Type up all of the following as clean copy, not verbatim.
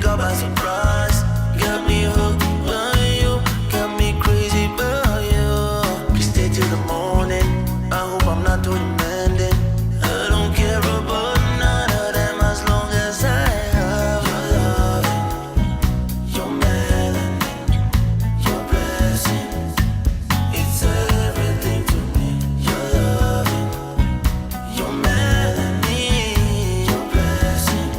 caught by surprise. Got me hooked by you, got me crazy by you. Please stay till the morning. I hope I'm not too demanding. I don't care about none of them as long as I have your loving, your melanin, your blessing. It's everything to me. Your loving, your melanin, your blessing.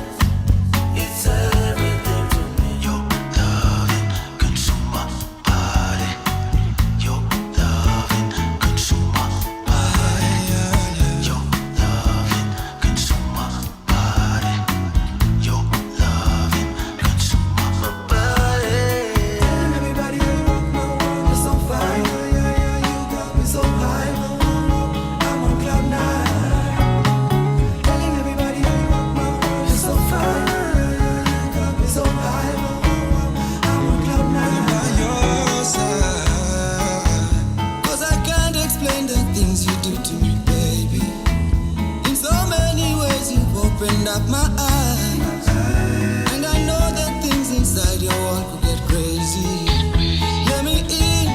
It's everything to me. Your loving consume my body. Your loving consume my body. Your loving consume my body. Your loving consume my body. Everybody around my world is on fire. You got me so high. I'm on cloud nine. Telling everybody around my world is on fire. You got me so high. I'm on cloud nine. By your side. 'Cause I can't explain the things you do to me, baby. In so many ways you've opened up my eyes. And I know that things inside your wall could get crazy. Let me in,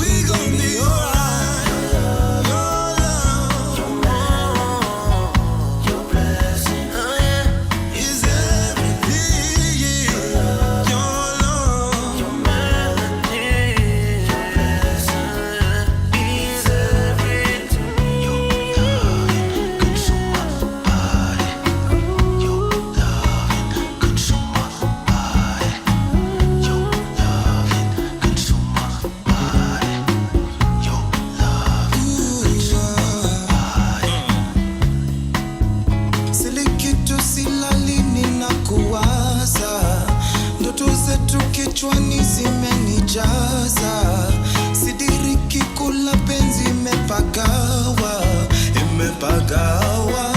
we gon' be alright. Your love Your blessing, is everything. Your love your melanin, your blessing is everything to me. Your loving consume my body. Your loving consume my body. Your loving consume my body. Your loving consume Sile kitu silali ninakuwaza, ndoto zetu kichwani zimenijaza, sidiriki kula penzi imepagawa, imepagawa.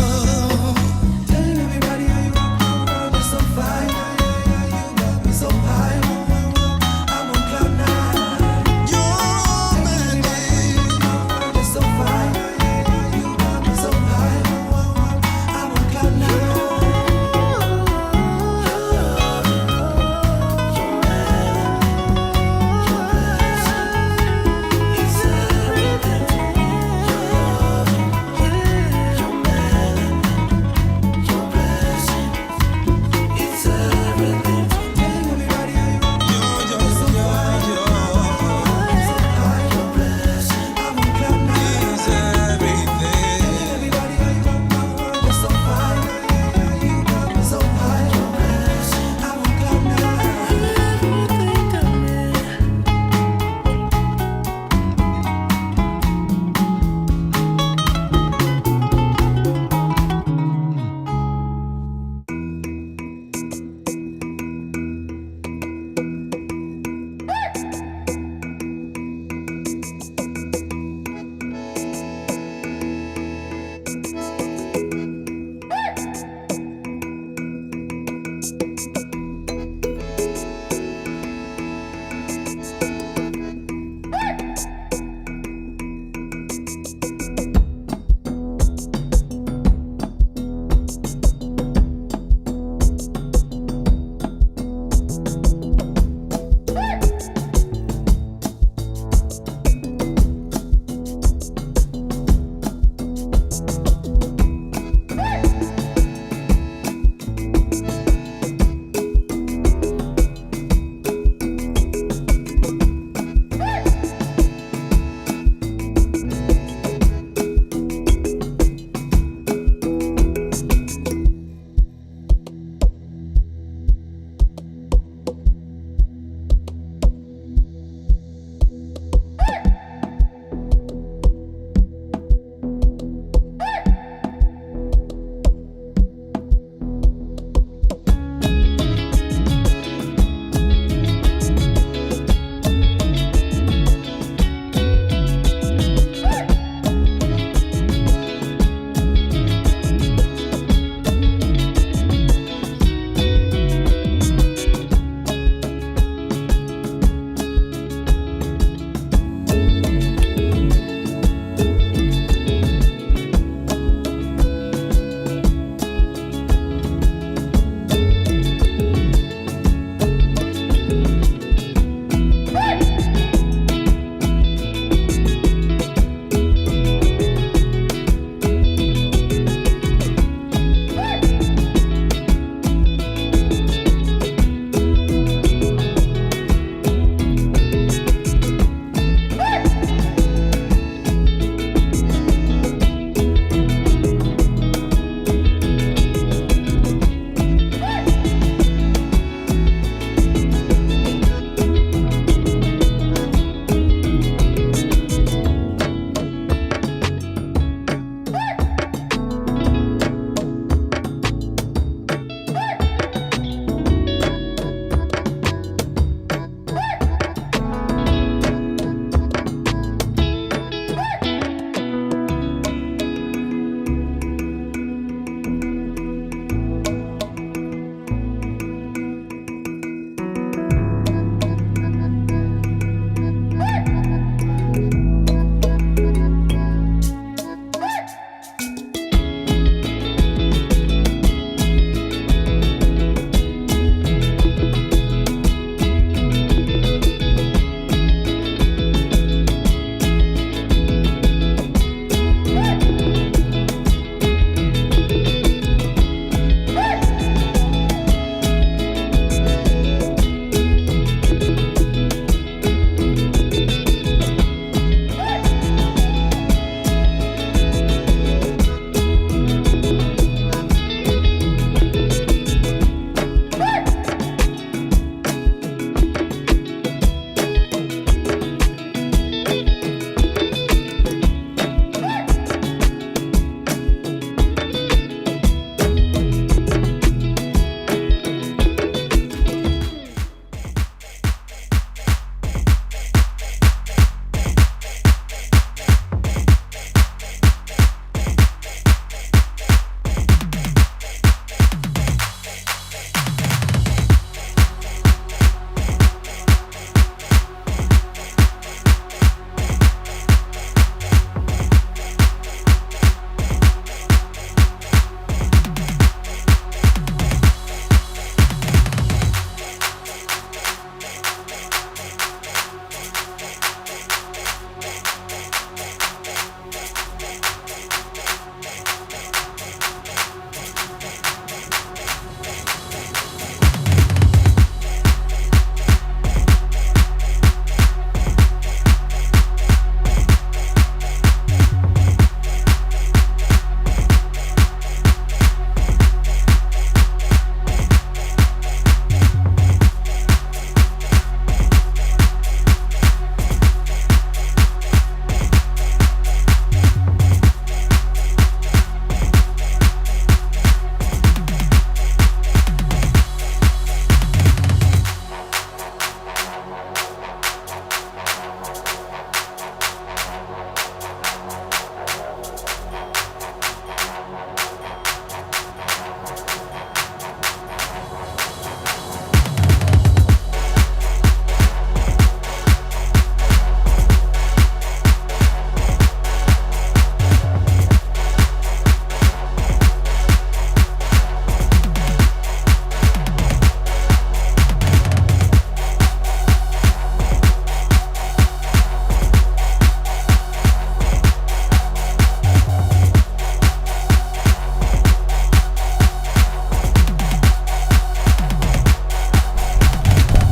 Telling everybody how you rock my world is on fire. You got me so high. I'm on cloud nine. Your melody, My world is on fire. You got me so high. I'm on cloud nine. It's everything to me. Your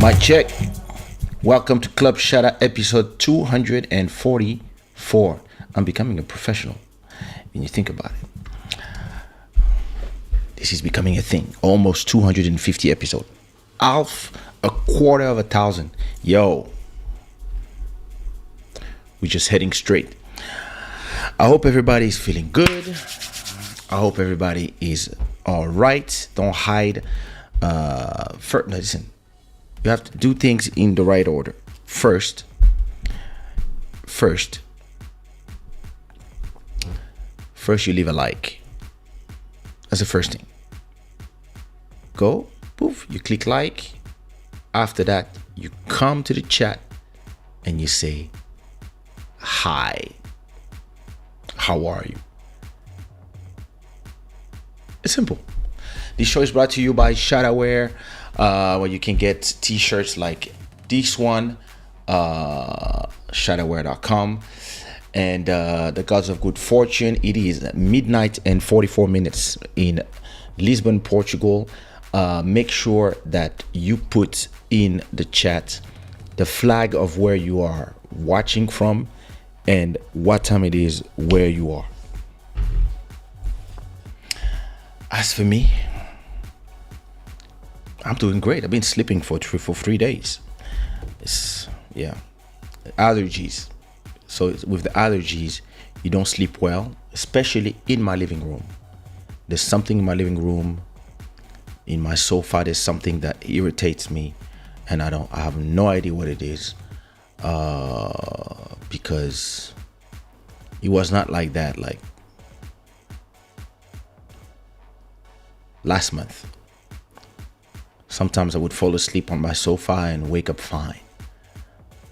Mic check. Welcome to Club Shada episode 244. I'm becoming a professional. When you think about it, this is becoming a thing. Almost 250 episodes. Half a quarter of 1,000. Yo. We're just heading straight. I hope everybody's feeling good. I hope everybody is all right. Don't hide. Listen. You have to do things in the right order. First, you leave a like. That's the first thing. Go, poof, you click like. After that, you come to the chat and you say, hi. How are you? It's simple. This show is brought to you by Shada, where you can get t-shirts like this one, shadaware.com, and the Gods of Good Fortune. It is midnight and 44 minutes in Lisbon, Portugal. Make sure that you put in the chat the flag of where you are watching from and what time it is where you are. As for me, I'm doing great. I've been sleeping for 3 days. Allergies. So with the allergies, you don't sleep well, especially in my living room. There's something in my living room, in my sofa. There's something that irritates me, and I have no idea what it is, because it was not like that like last month. Sometimes I would fall asleep on my sofa and wake up fine.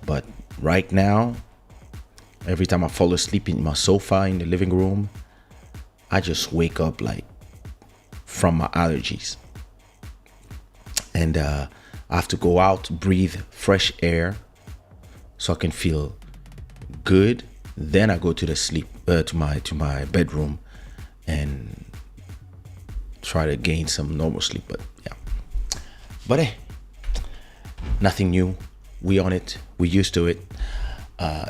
But right now, every time I fall asleep in my sofa in the living room, I just wake up like from my allergies. And I have to go out, breathe fresh air so I can feel good. Then I go to the sleep to my bedroom and try to gain some normal sleep. But yeah. But hey, nothing new. We on it. We used to it.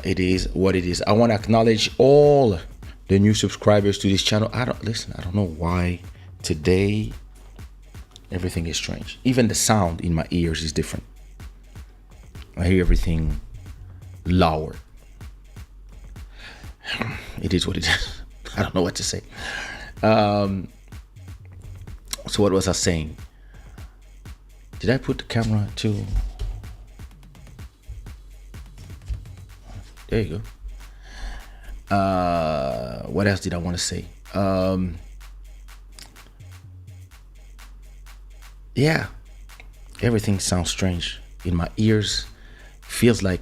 It is what it is. I want to acknowledge all the new subscribers to this channel. I don't know why today everything is strange. Even the sound in my ears is different. I hear everything lower. It is what it is. I don't know what to say. So what was I saying? Did I put the camera to? There you go. What else did I want to say? Yeah, everything sounds strange in my ears. Feels like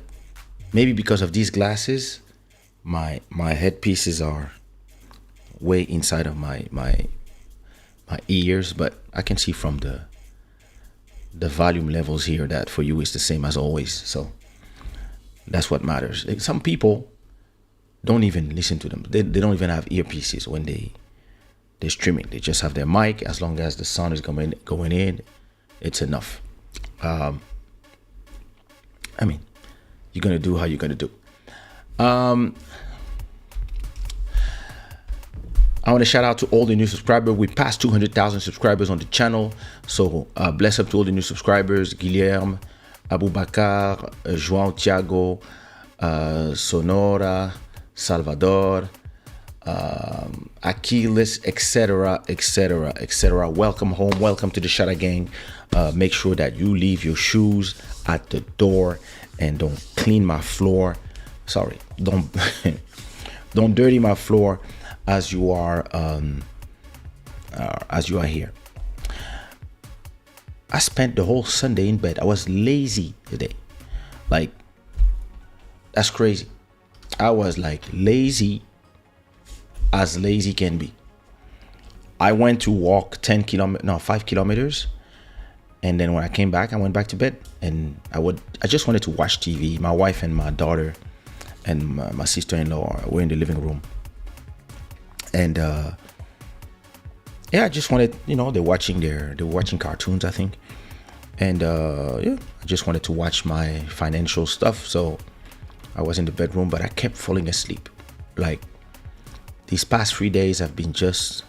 maybe because of these glasses, my headpieces are way inside of my ears, but I can see from the volume levels here that for you is the same as always. So that's what matters. Some people don't even listen to them. They don't even have earpieces when they're streaming. They just have their mic. As long as the sound is going in, it's enough. I mean, you're gonna do how you're gonna do. I want to shout out to all the new subscribers. We passed 200,000 subscribers on the channel. So bless up to all the new subscribers. Guilherme, Abubakar, João Tiago, Sonora, Salvador, Achilles, etc. Welcome home. Welcome to the Shada gang. Make sure that you leave your shoes at the door and don't clean my floor. Sorry, don't dirty my floor as you are here. I spent the whole Sunday in bed. I was lazy today. Like, that's crazy. I was like lazy as lazy can be. I went to walk 5 kilometers. And then when I came back, I went back to bed, and I just wanted to watch TV. My wife and my daughter and my sister-in-law were in the living room. And I just wanted, they're watching cartoons, I think. And yeah, I just wanted to watch my financial stuff. So I was in the bedroom, but I kept falling asleep. Like these past 3 days, I've been just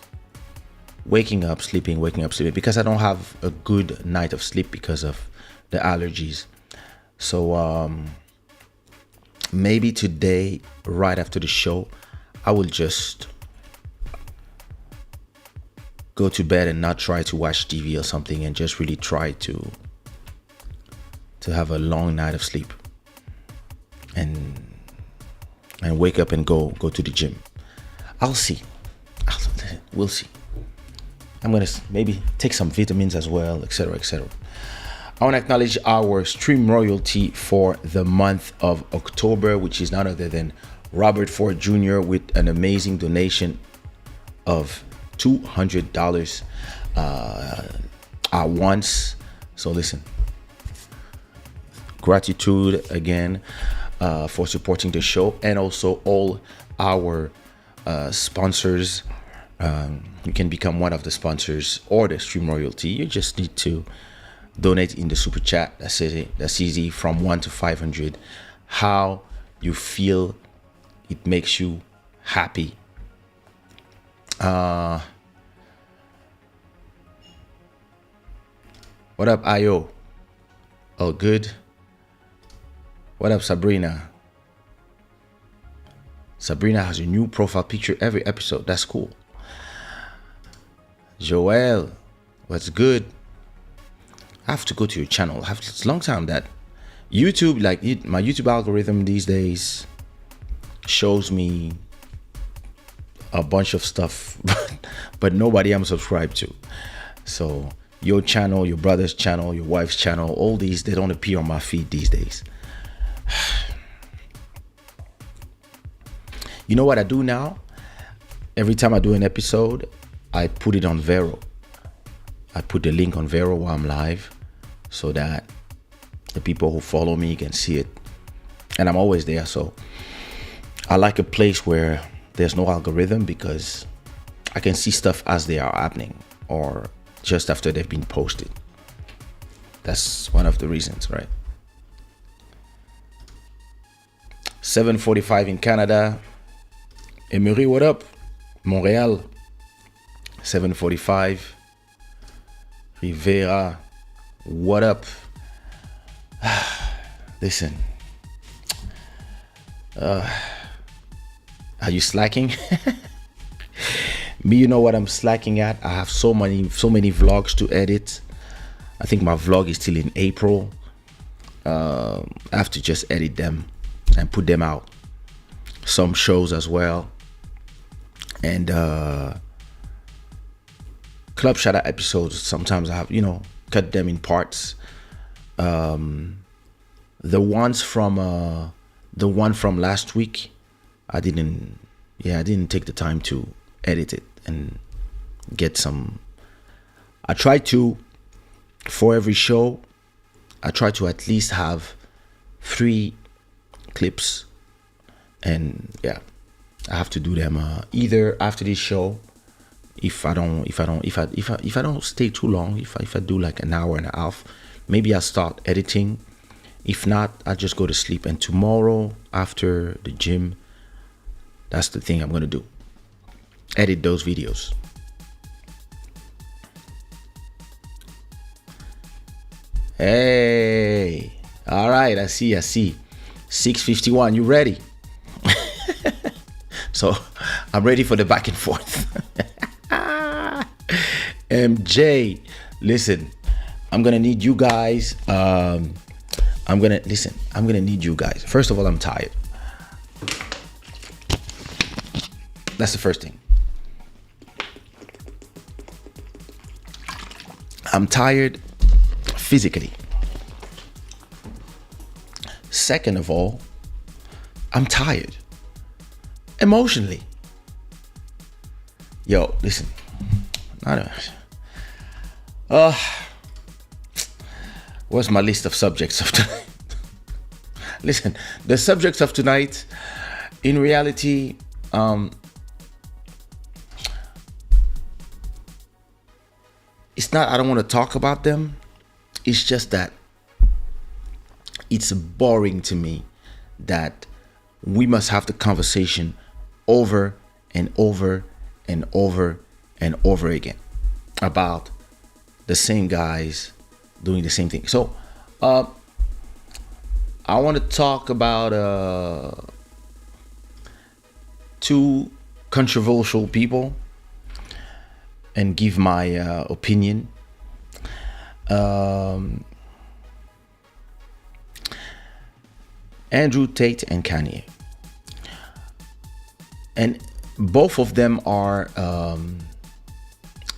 waking up, sleeping, because I don't have a good night of sleep because of the allergies. So maybe today, right after the show, I will just go to bed and not try to watch TV or something, and just really try to have a long night of sleep and wake up and go to the gym. I'll see. We'll see. I'm gonna maybe take some vitamins as well, etc., etc. I want to acknowledge our stream royalty for the month of October, which is none other than Robert Ford Jr. with an amazing donation of $200 at once. So listen, gratitude again for supporting the show, and also all our sponsors. You can become one of the sponsors or the stream royalty. You just need to donate in the super chat. That's it. That's easy. From 1 to 500, how you feel it makes you happy. What up, Ayo? All good? What up, Sabrina? Sabrina has a new profile picture every episode. That's cool. Joel, what's good? I have to go to your channel. It's a long time that YouTube, my YouTube algorithm these days shows me a bunch of stuff, but nobody I'm subscribed to. So your channel, your brother's channel, your wife's channel, all these, they don't appear on my feed these days. You know what I do now? Every time I do an episode, I put it on Vero. I put the link on Vero while I'm live, so that the people who follow me can see it. And I'm always there. So I like a place where there's no algorithm, because I can see stuff as they are happening or just after they've been posted. That's one of the reasons, right? 7:45 in Canada. Emery, what up? Montreal. 7:45. Rivera, what up? Listen, are you slacking? Me, you know what I'm slacking at? I have so many vlogs to edit. I think my vlog is still in April. I have to just edit them and put them out. Some shows as well. And Club Shada episodes, sometimes I have, cut them in parts. The one from last week, I didn't take the time to edit it and get some. I try to, for every show, I try to at least have 3 clips, and yeah, I have to do them either after this show. If I don't stay too long, if I do like an hour and a half, maybe I'll start editing. If not, I'll just go to sleep. And tomorrow after the gym, that's the thing I'm gonna do. Edit those videos. Hey, all right, I see. 6:51, you ready? So I'm ready for the back and forth. MJ, listen, I'm gonna need you guys. I'm gonna need you guys. First of all, I'm tired. That's the first thing. I'm tired physically. Second of all, I'm tired emotionally. Yo, listen. What's my list of subjects of tonight? Listen, the subjects of tonight, in reality, it's not, I don't want to talk about them. It's just that it's boring to me that we must have the conversation over and over and over and over again about the same guys doing the same thing. So I want to talk about two controversial people and give my opinion. Andrew Tate and Kanye. And both of them are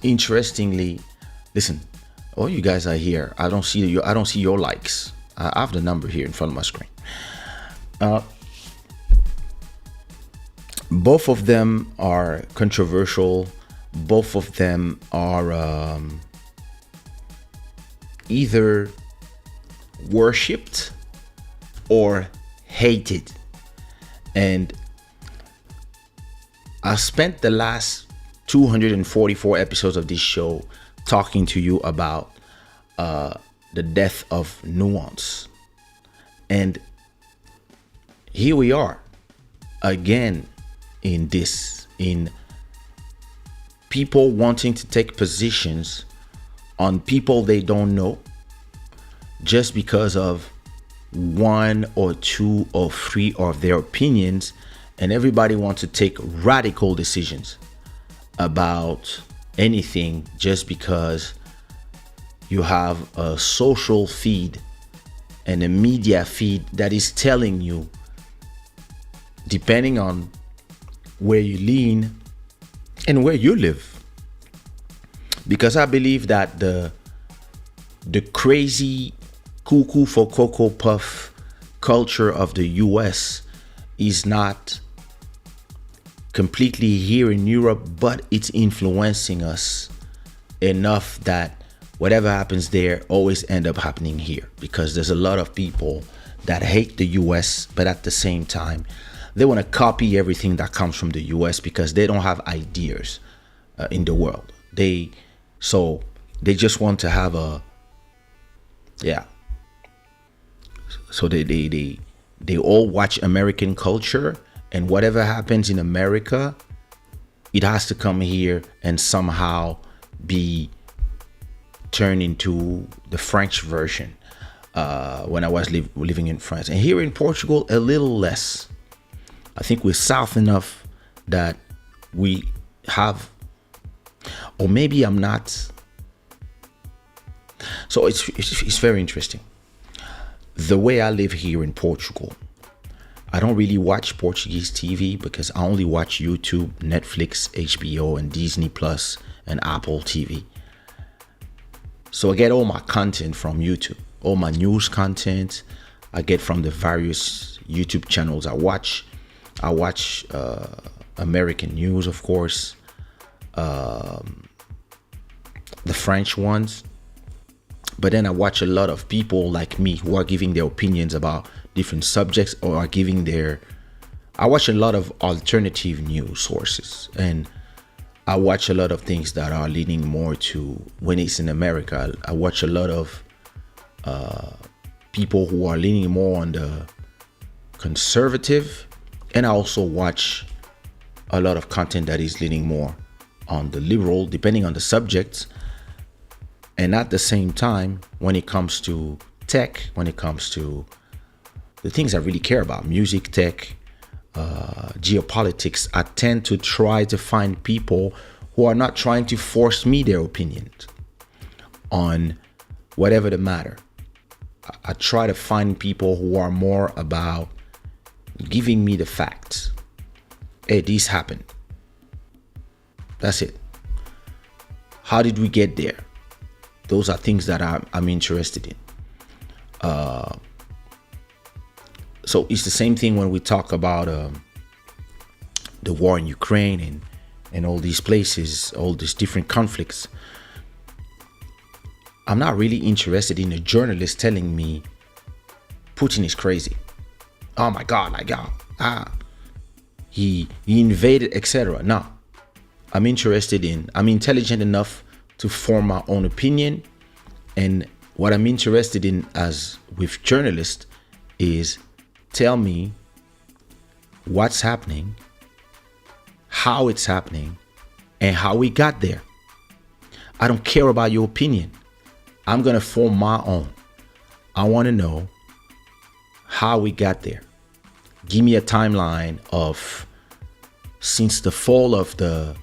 interestingly, listen, all you guys are here. I don't see your likes. I have the number here in front of my screen. Both of them are controversial. Both of them are either worshipped or hated. And I spent the last 244 episodes of this show talking to you about the death of nuance. And here we are again in people wanting to take positions on people they don't know just because of one or two or three of their opinions, and everybody wants to take radical decisions about anything just because you have a social feed and a media feed that is telling you, depending on where you lean and where you live. Because I believe that the crazy cuckoo for Cocoa Puff culture of the US is not completely here in Europe, but it's influencing us enough that whatever happens there always end up happening here, because there's a lot of people that hate the US, but at the same time they want to copy everything that comes from the US because they don't have ideas in the world. They just want to have so they all watch American culture, and whatever happens in America, it has to come here and somehow be turned into the French version. When I was living in France, and here in Portugal, a little less. I think we're south enough that we have, or maybe I'm not. So it's very interesting. The way I live here in Portugal, I don't really watch Portuguese TV because I only watch YouTube, Netflix, HBO, and Disney Plus and Apple TV. So I get all my content from YouTube. All my news content I get from the various YouTube channels I watch. I watch American news, of course, the French ones. But then I watch a lot of people like me who are giving their opinions about different subjects, or are giving I watch a lot of alternative news sources, and I watch a lot of things that are leaning more to, when it's in America, I watch a lot of people who are leaning more on the conservative, and I also watch a lot of content that is leaning more on the liberal, depending on the subjects. And at the same time, when it comes to tech, when it comes to the things I really care about, music, tech, geopolitics, I tend to try to find people who are not trying to force me their opinions on whatever the matter. I try to find people who are more about giving me the facts. Hey, this happened. That's it. How did we get there? Those are things that I'm interested in. So it's the same thing when we talk about the war in Ukraine and all these places, all these different conflicts. I'm not really interested in a journalist telling me Putin is crazy. Oh my God, he invaded, etc. No, I'm intelligent enough to form my own opinion, and what I'm interested in as with journalists is tell me what's happening, how it's happening, and how we got there. I don't care about your opinion. I'm going to form my own. I want to know how we got there. Give me a timeline of since the fall of the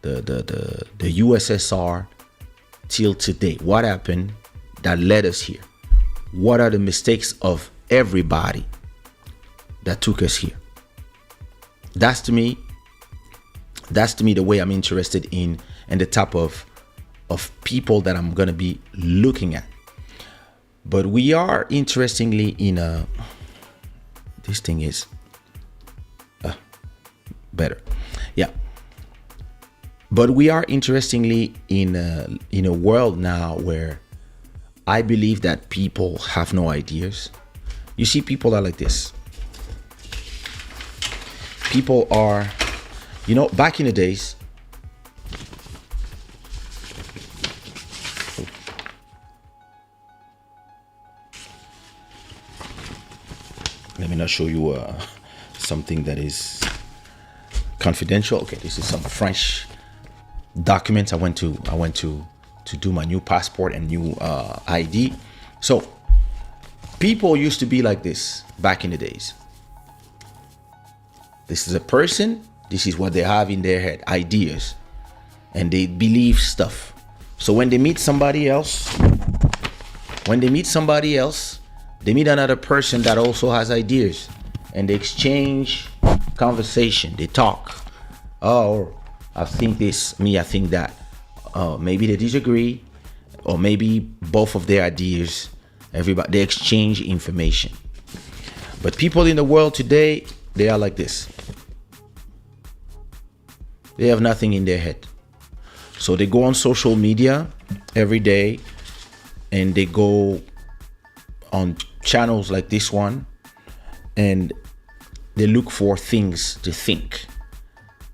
USSR till today. What happened that led us here? What are the mistakes of everybody that took us here? That's to me the way I'm interested in, and the type of people that I'm gonna be looking at. But we are interestingly in a, this thing is better, yeah. But we are interestingly in a world now where I believe that people have no ideas. You see, people are like this. People are, back in the days, let me not show you something that is confidential. Okay, this is some French documents. I went to do my new passport and new ID. So people used to be like this back in the days. This is a person, this is what they have in their head, ideas, and they believe stuff. So when they meet somebody else, they meet another person that also has ideas, and they exchange conversation. They talk. Oh, I think this, I think that. Maybe they disagree, or maybe both of their ideas. They exchange information. But people in the world today, they are like this. They have nothing in their head. So they go on social media every day, and they go on channels like this one, and they look for things to think.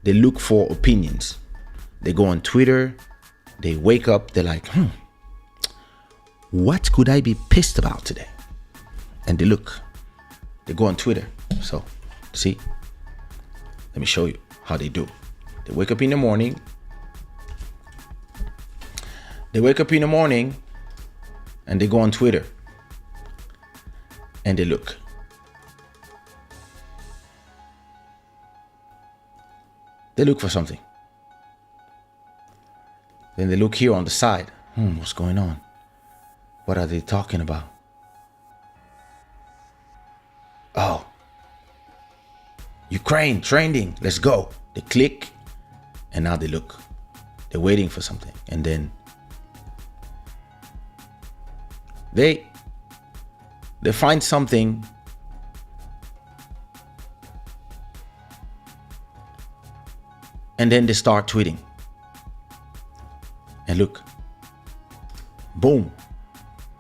They look for opinions. They go on Twitter. They wake up, they're like, what could I be pissed about today? And they go on Twitter. So, see, let me show you how they do. They wake up in the morning. And they go on Twitter. And they look. They look for something. Then they look here on the side. What's going on? What are they talking about? Oh, Ukraine trending. Let's go. They click, and now they look. They're waiting for something, and then they find something. And then they start tweeting. And look, boom,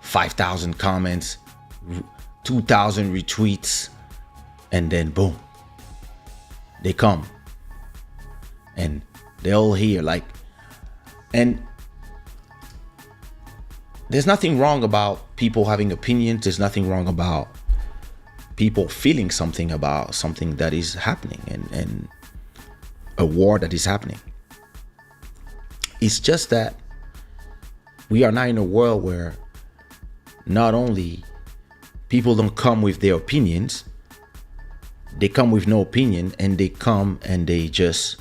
5,000 comments, 2,000 retweets, and then boom, they come. And they all here and there's nothing wrong about people having opinions. There's nothing wrong about people feeling something about something that is happening and a war that is happening. It's just that we are now in a world where not only people don't come with their opinions, they come with no opinion, and they come and they just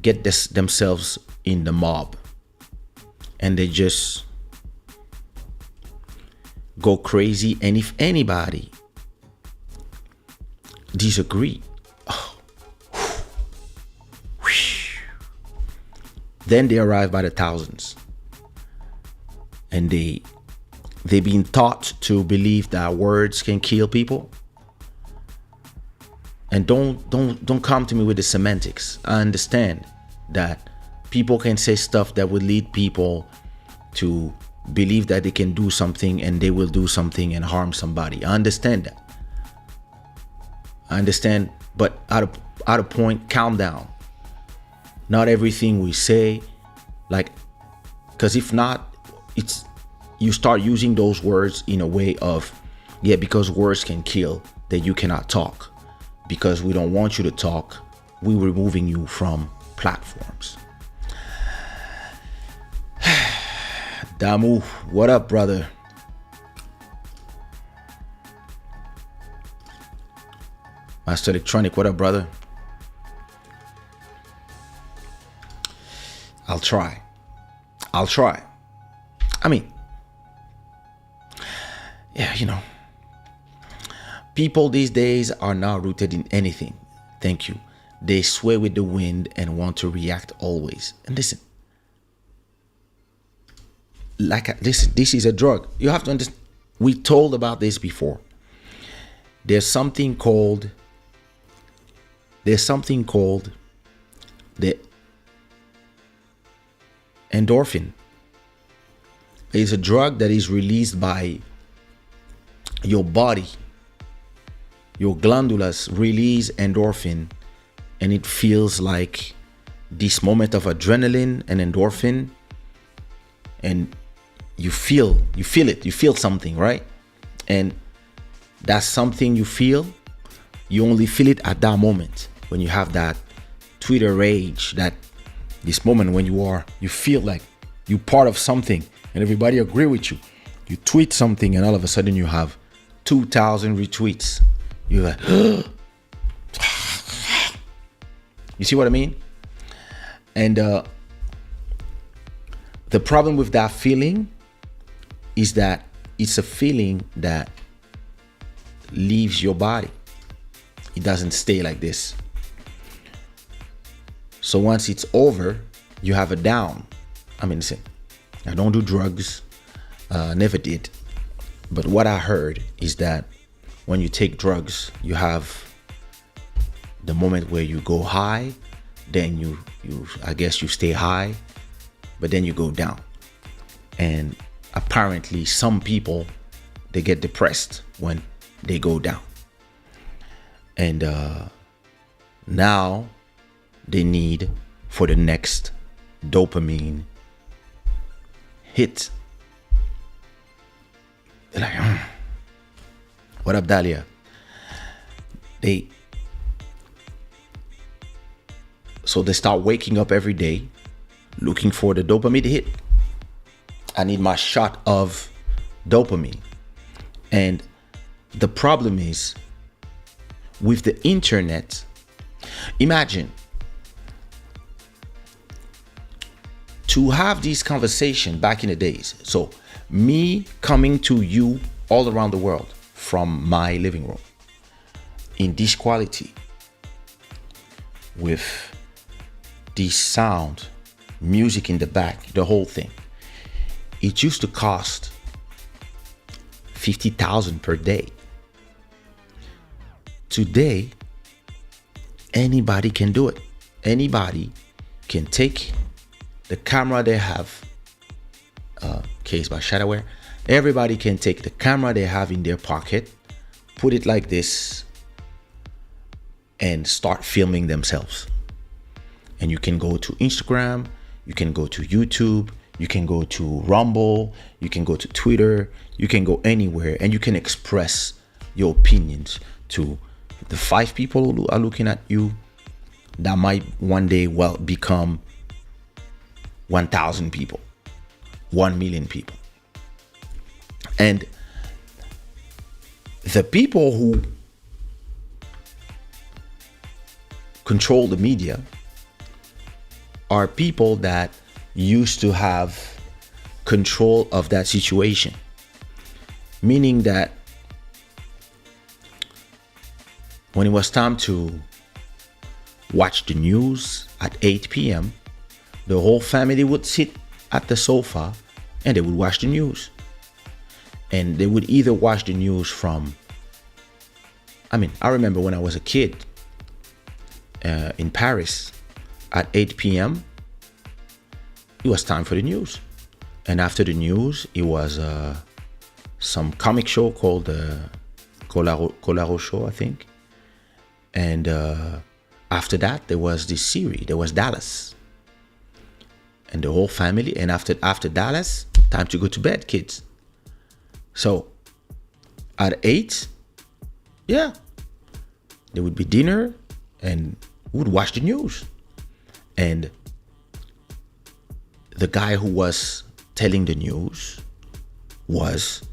get themselves in the mob, and they just go crazy. And if anybody disagree, then they arrive by the thousands, and they've been taught to believe that words can kill people. And don't come to me with the semantics. I understand that people can say stuff that would lead people to believe that they can do something, and they will do something and harm somebody. I understand that. I understand, but at a point, calm down. Not everything we say, because if not, you start using those words in a way of, yeah, because words can kill, that you cannot talk. Because we don't want you to talk, we're removing you from platforms. Damu, what up, brother? Master Electronic, what up, brother? I'll try. I mean, yeah, people these days are not rooted in anything. Thank you. They sway with the wind and want to react always. And listen, this is a drug. You have to understand. We told about this before. There's something called the endorphin. It's a drug that is released by your body. Your glandulas release endorphin, and it feels like this moment of adrenaline and endorphin, and you feel it. You feel something, right? And that's something you feel. You only feel it at that moment when you have that Twitter rage, that this moment when you feel like you're part of something and everybody agree with you. You tweet something and all of a sudden you have 2,000 retweets. You're like, you see what I mean? And the problem with that feeling is that it's a feeling that leaves your body. It doesn't stay like this. So once it's over, you have a down. I mean, listen, I don't do drugs, never did. But what I heard is that when you take drugs, you have the moment where you go high, then you I guess you stay high, but then you go down. And apparently some people, they get depressed when they go down. And now they need for the next dopamine hit. They're like, what up, Dahlia? So they start waking up every day looking for the dopamine hit. I need my shot of dopamine. And the problem is with the internet, imagine to have this conversation back in the days. So me coming to you all around the world from my living room in this quality with this sound, music in the back, the whole thing. It used to cost 50,000 per day. Today, anybody can do it. Anybody can take the camera they have, case by Shada. Everybody can take the camera they have in their pocket, put it like this, and start filming themselves. And you can go to Instagram, you can go to YouTube, you can go to Rumble, you can go to Twitter, you can go anywhere, and you can express your opinions to the 5 people who are looking at you that might one day become 1,000 people, 1 million people. And the people who control the media are people that used to have control of that situation. Meaning that when it was time to watch the news at 8 p.m., the whole family would sit at the sofa and they would watch the news. And they would either watch the news from, I remember when I was a kid in Paris at 8 p.m., it was time for the news. And after the news, it was some comic show called Colaro Show, I think. And after that, there was this series. There was Dallas. And the whole family. And after Dallas, time to go to bed, kids. So at 8, yeah, there would be dinner and we would watch the news. And the guy who was telling the news was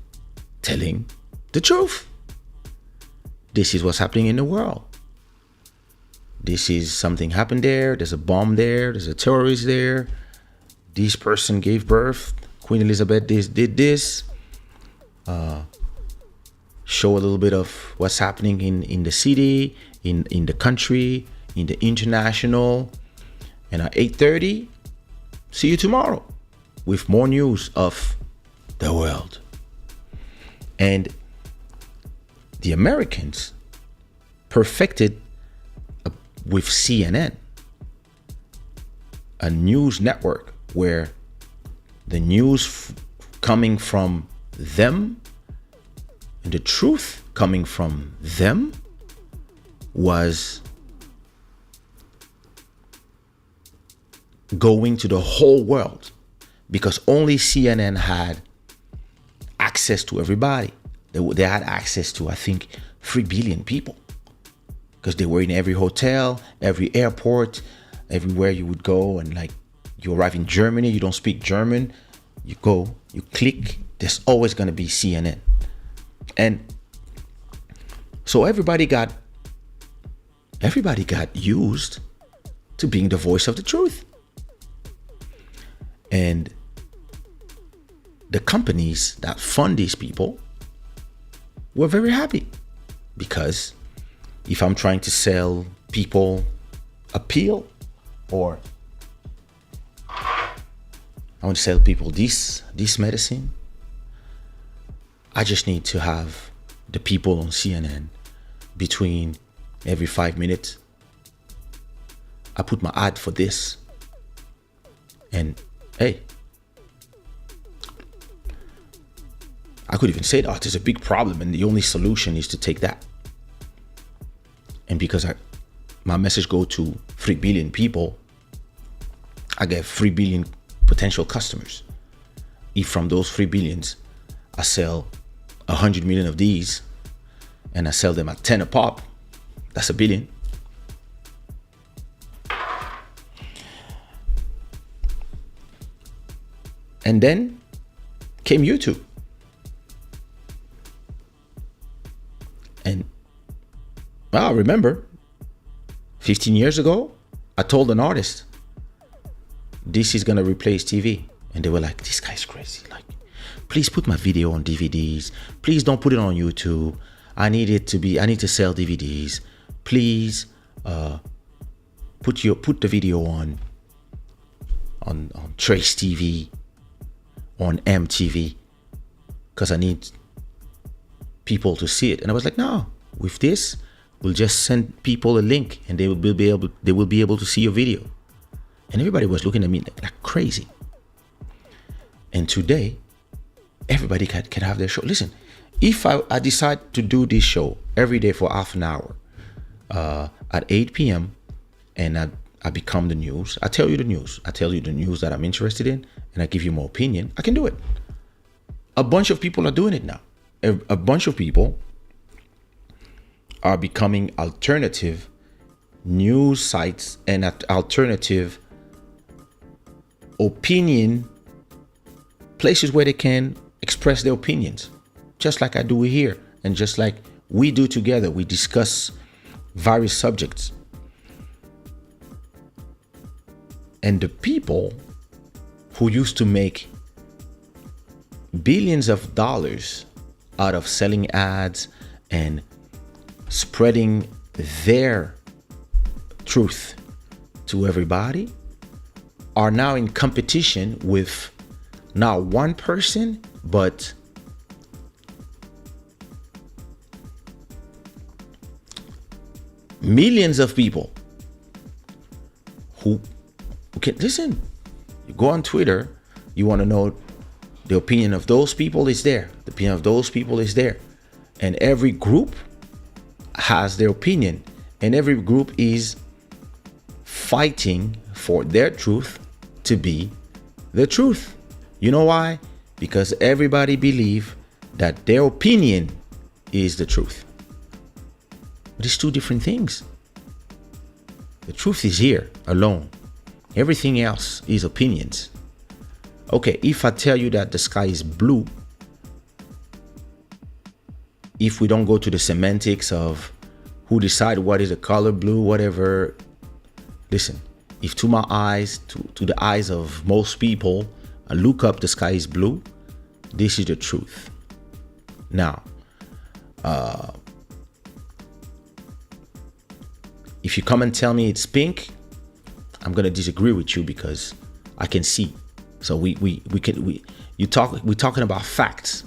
telling the truth. This is what's happening in the world. This is something happened there. There's a bomb there. There's a terrorist there. This person gave birth. Queen Elizabeth did this. Show a little bit of what's happening in the city, in the country, in the international. And at 8:30, see you tomorrow with more news of the world. And the Americans perfected with CNN, a news network where the news coming from them and the truth coming from them was going to the whole world, because only CNN had access to everybody. They had access to, I think, 3 billion people, because they were in every hotel, every airport, everywhere you would go. And like, you arrive in Germany, you don't speak German, you go, you click, there's always going to be CNN. And so everybody got used to being the voice of the truth. And the companies that fund these people were very happy, because if I'm trying to sell people a pill, or I want to sell people this medicine, I just need to have the people on CNN between every 5 minutes. I put my ad for this, and hey, I could even say, there's a big problem and the only solution is to take that. And because my message go to 3 billion people, I get 3 billion potential customers. If from those 3 billions, I sell 100 million of these and I sell them at 10 a pop, that's 1 billion. And then came YouTube. And I remember 15 years ago, I told an artist, this is gonna replace TV. And they were like, this guy's crazy. Like, please put my video on DVDs. Please don't put it on YouTube. I need to sell DVDs. Please put the video on Trace TV, on MTV, because I need people to see it. And I was like, no, with this, we'll just send people a link and they will be able to see your video. And everybody was looking at me like crazy. And today, everybody can have their show. Listen, if I decide to do this show every day for half an hour at 8 p.m. and I become the news, I tell you the news that I'm interested in, and I give you my opinion, I can do it. A bunch of people are doing it now. A bunch of people are becoming alternative news sites and alternative opinion places where they can express their opinions, just like I do here, and just like we do together. We discuss various subjects. And the people who used to make billions of dollars out of selling ads and spreading their truth to everybody are now in competition with not one person, but millions of people who can listen. You go on Twitter, you want to know the opinion of those people is there. The opinion of those people is there. And every group has their opinion. And every group is fighting for their truth to be the truth. You know why? Because everybody believe that their opinion is the truth. But it's two different things. The truth is here alone. Everything else is opinions. Okay, if I tell you that the sky is blue, if we don't go to the semantics of who decide what is the color blue, whatever, listen, if to my eyes, to the eyes of most people, I look up, the sky is blue, this is the truth. Now, if you come and tell me it's pink, I'm gonna disagree with you because I can see. So we're talking about facts,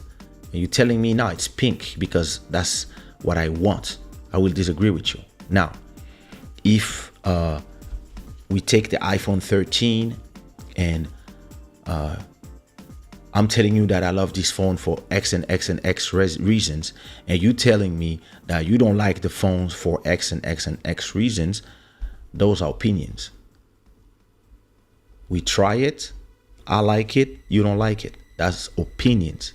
and you're telling me now it's pink because that's what I want. I will disagree with you. Now, if we take the iPhone 13 and I'm telling you that I love this phone for X and X and X reasons, and you telling me that you don't like the phones for X and X and X reasons, those are opinions. We try it, I like it, you don't like it. That's opinions.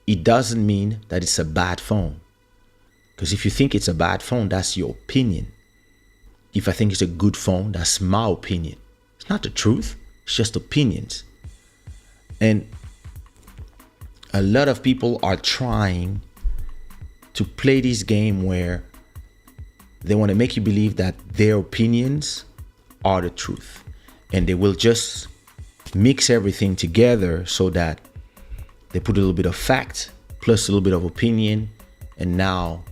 It doesn't mean that it's a bad phone. Because if you think it's a bad phone, that's your opinion. If I think it's a good phone, that's my opinion. It's not the truth, it's just opinions. And a lot of people are trying to play this game where they want to make you believe that their opinions are the truth. And they will just mix everything together so that they put a little bit of fact plus a little bit of opinion, and now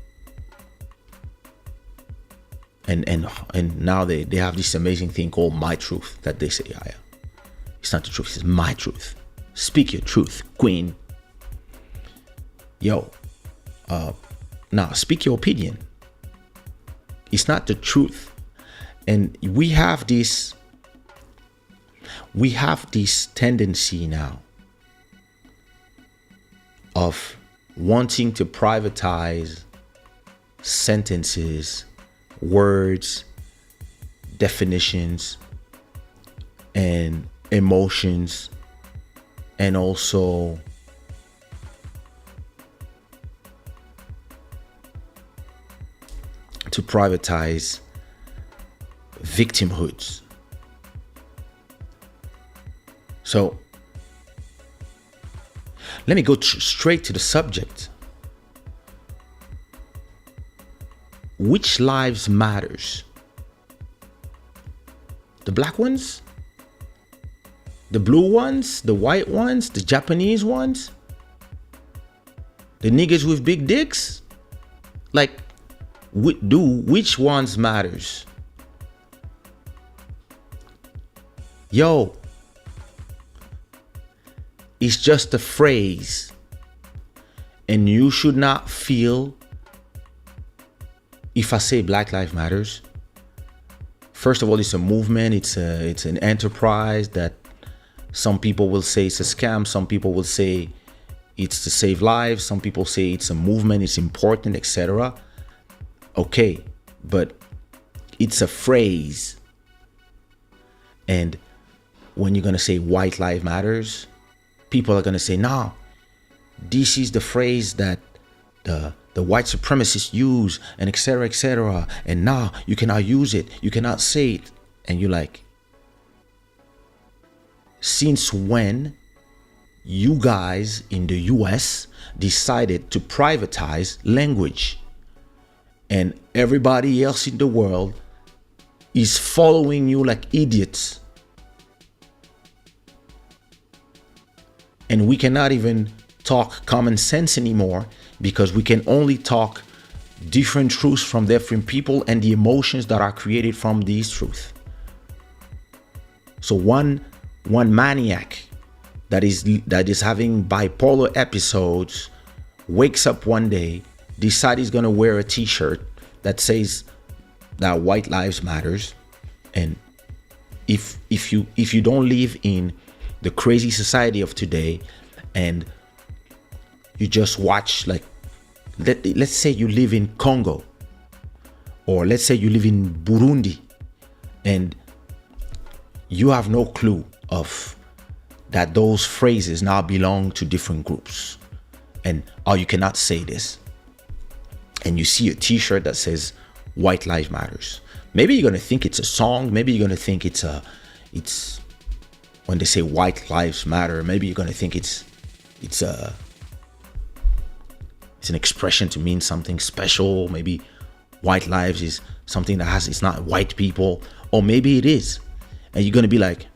now they have this amazing thing called my truth that they say, yeah, it's not the truth, it's my truth. Speak your truth, queen. Yo, now speak your opinion. It's not the truth. And we have this tendency now of wanting to privatize sentences, words, definitions, and emotions, and also to privatize victimhoods. So let me go straight to the subject. Which lives matters? The black ones? The blue ones? The white ones? The Japanese ones? The niggas with big dicks? Like, which ones matters? Yo, it's just a phrase, and you should not feel, if I say Black Lives Matters, first of all, it's a movement, it's an enterprise that some people will say it's a scam, some people will say it's to save lives, some people say it's a movement, it's important, etc. Okay, but it's a phrase. And when you're gonna say White Lives Matters, people are gonna say, nah, this is the phrase that the white supremacists use, and etc., etc. And now you cannot use it, you cannot say it. And you're like, since when you guys in the US decided to privatize language, and everybody else in the world is following you like idiots? And we cannot even talk common sense anymore because we can only talk different truths from different people and the emotions that are created from these truths. So one maniac that is having bipolar episodes wakes up one day, decides he's gonna wear a t-shirt that says that white lives matters. And if you don't live in the crazy society of today, and you just watch, like, let's say you live in Congo, or let's say you live in Burundi, and you have no clue of that those phrases now belong to different groups. and oh, you cannot say this, and you see a t-shirt that says White Lives Matters, maybe you're gonna think it's a song, maybe you're gonna think it's when they say White Lives Matter, maybe you're gonna think it's an expression to mean something special. Maybe white lives is something that it's not white people, or maybe it is, and you're gonna be like,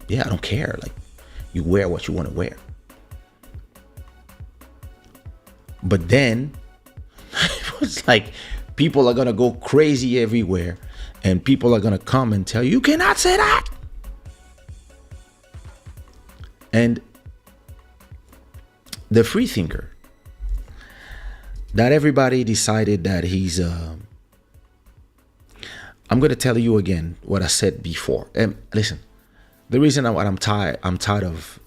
yeah, I don't care. Like, you wear what you want to wear. But then it's like people are gonna go crazy everywhere, and people are gonna come and tell you, you cannot say that. And the free thinker that everybody decided that he's I'm going to tell you again what I said before. And listen, the reason I'm tired of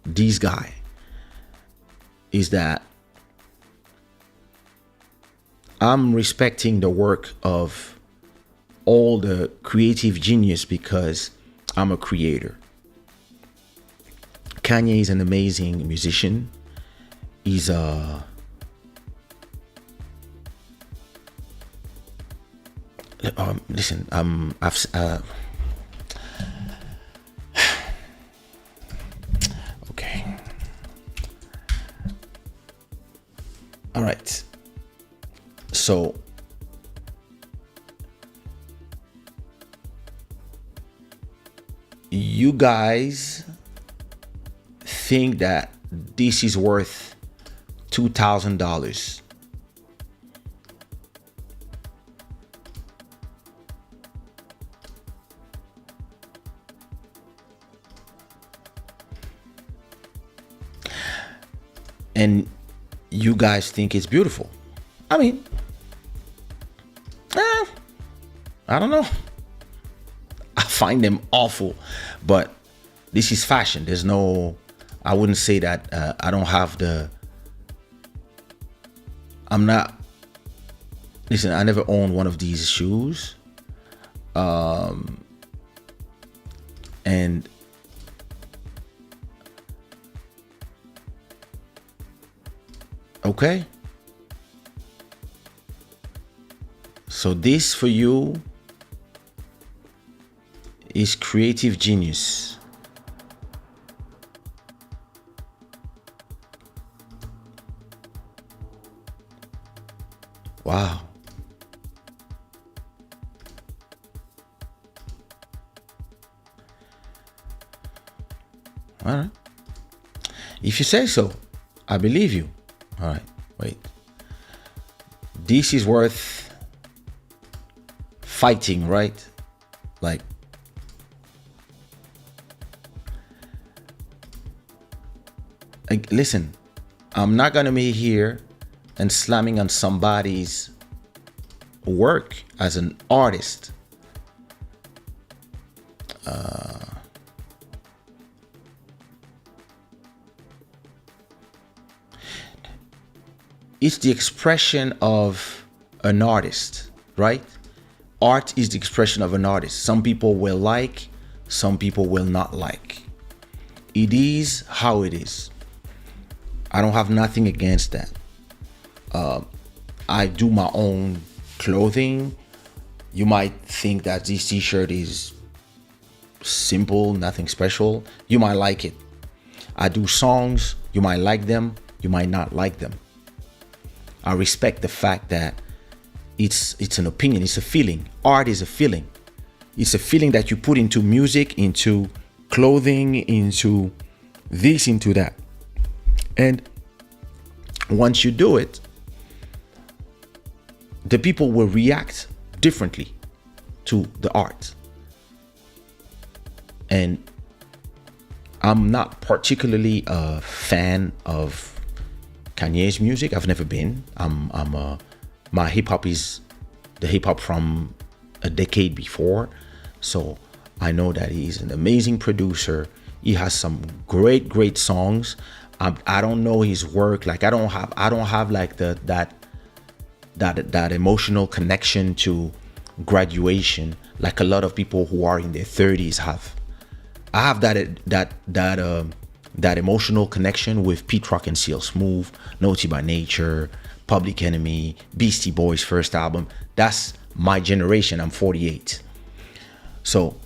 these guy is that I'm respecting the work of all the creative genius because I'm a creator. Kanye is an amazing musician. He's listen, okay. All right. So you guys think that this is worth $2,000. And you guys think it's beautiful. I mean, I don't know. I find them awful, but this is fashion. There's no, I wouldn't say that I don't have I'm not, listen, I never owned one of these shoes. And okay. So this for you is creative genius. Wow. All right. If you say so, I believe you. All right, wait. This is worth fighting, right? Like, listen, I'm not gonna be here and slamming on somebody's work as an artist. It's the expression of an artist, right? Art is the expression of an artist. Some people will like, some people will not like. It is how it is. I don't have nothing against that. I do my own clothing. You might think that this t-shirt is simple, nothing special. You might like it. I do songs. You might like them. You might not like them. I respect the fact that it's an opinion, it's a feeling. Art is a feeling. It's a feeling that you put into music, into clothing, into this, into that. And once you do it, the people will react differently to the art. And I'm not particularly a fan of Kanye's music. I've never been. My hip hop is the hip hop from a decade before, so I know that he's an amazing producer. He has some great songs. I don't know his work. Like I don't have like that emotional connection to Graduation like a lot of people who are in their 30s have. I have that that emotional connection with Pete Rock and CL Smooth, Naughty by Nature, Public Enemy, Beastie Boys' first album. That's my generation. I'm 48. So,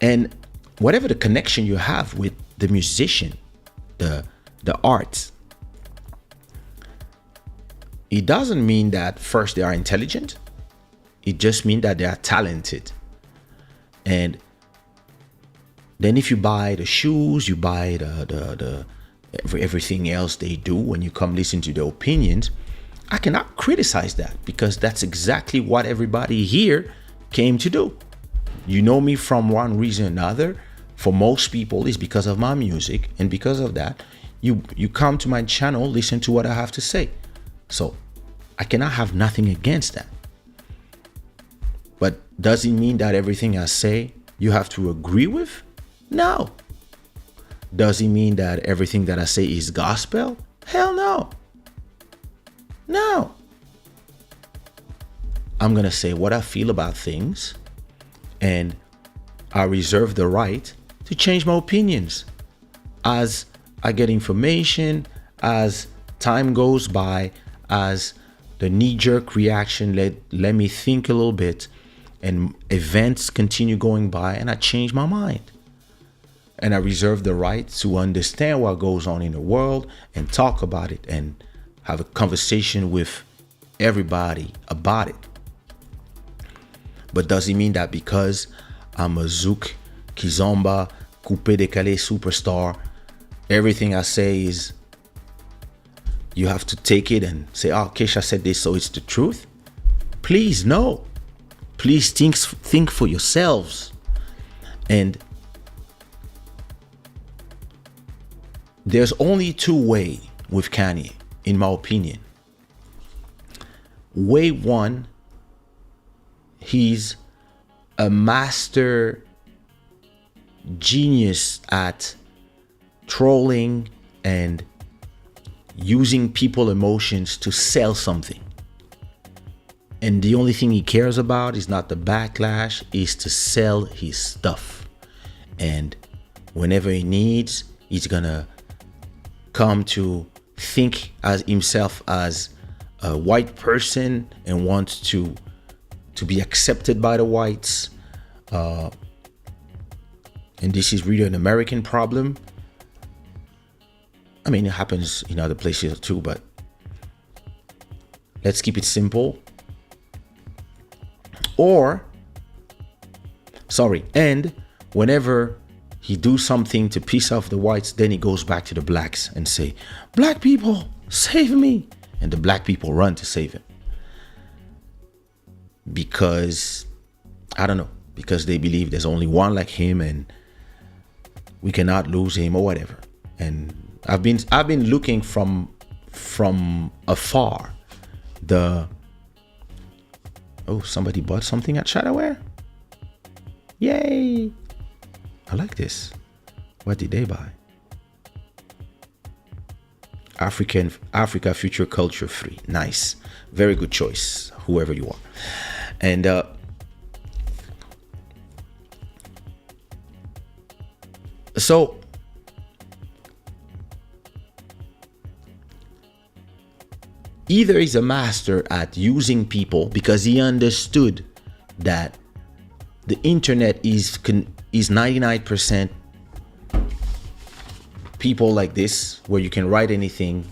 and whatever the connection you have with the musician, the arts, it doesn't mean that first they are intelligent. It just means that they are talented. And then if you buy the shoes, you buy the everything else they do, when you come listen to their opinions, I cannot criticize that, because that's exactly what everybody here came to do. You know me from one reason or another. For most people, it's because of my music, and because of that, you come to my channel, listen to what I have to say. So I cannot have nothing against that. But does it mean that everything I say you have to agree with? No. Does it mean that everything that I say is gospel? Hell no. No. I'm going to say what I feel about things, and I reserve the right to change my opinions as I get information, as time goes by, as the knee-jerk reaction let me think a little bit, and events continue going by, and I change my mind. And I reserve the right to understand what goes on in the world and talk about it and have a conversation with everybody about it. But does it mean that because I'm a Zouk, Kizomba, Coupé Décalé superstar, everything I say is, you have to take it and say, oh, Kaysha said this, so it's the truth? Please, no. Please think for yourselves. And there's only two ways with Kanye, in my opinion. Way one, he's a master genius at trolling and using people's emotions to sell something. And the only thing he cares about is not the backlash, is to sell his stuff. And whenever he needs, he's gonna come to think as himself as a white person and wants to be accepted by the whites. And this is really an American problem. I mean, it happens in other places too, but let's keep it simple. And whenever he do something to piss off the whites, then he goes back to the blacks and say, black people, save me. And the black people run to save him. Because, I don't know, because they believe there's only one like him and we cannot lose him or whatever. And I've been looking from afar. Somebody bought something at Shada. Yay! I like this. What did they buy? Africa Future Culture Free. Nice. Very good choice, whoever you are. And so either he's a master at using people because he understood that the internet is 99% people like this, where you can write anything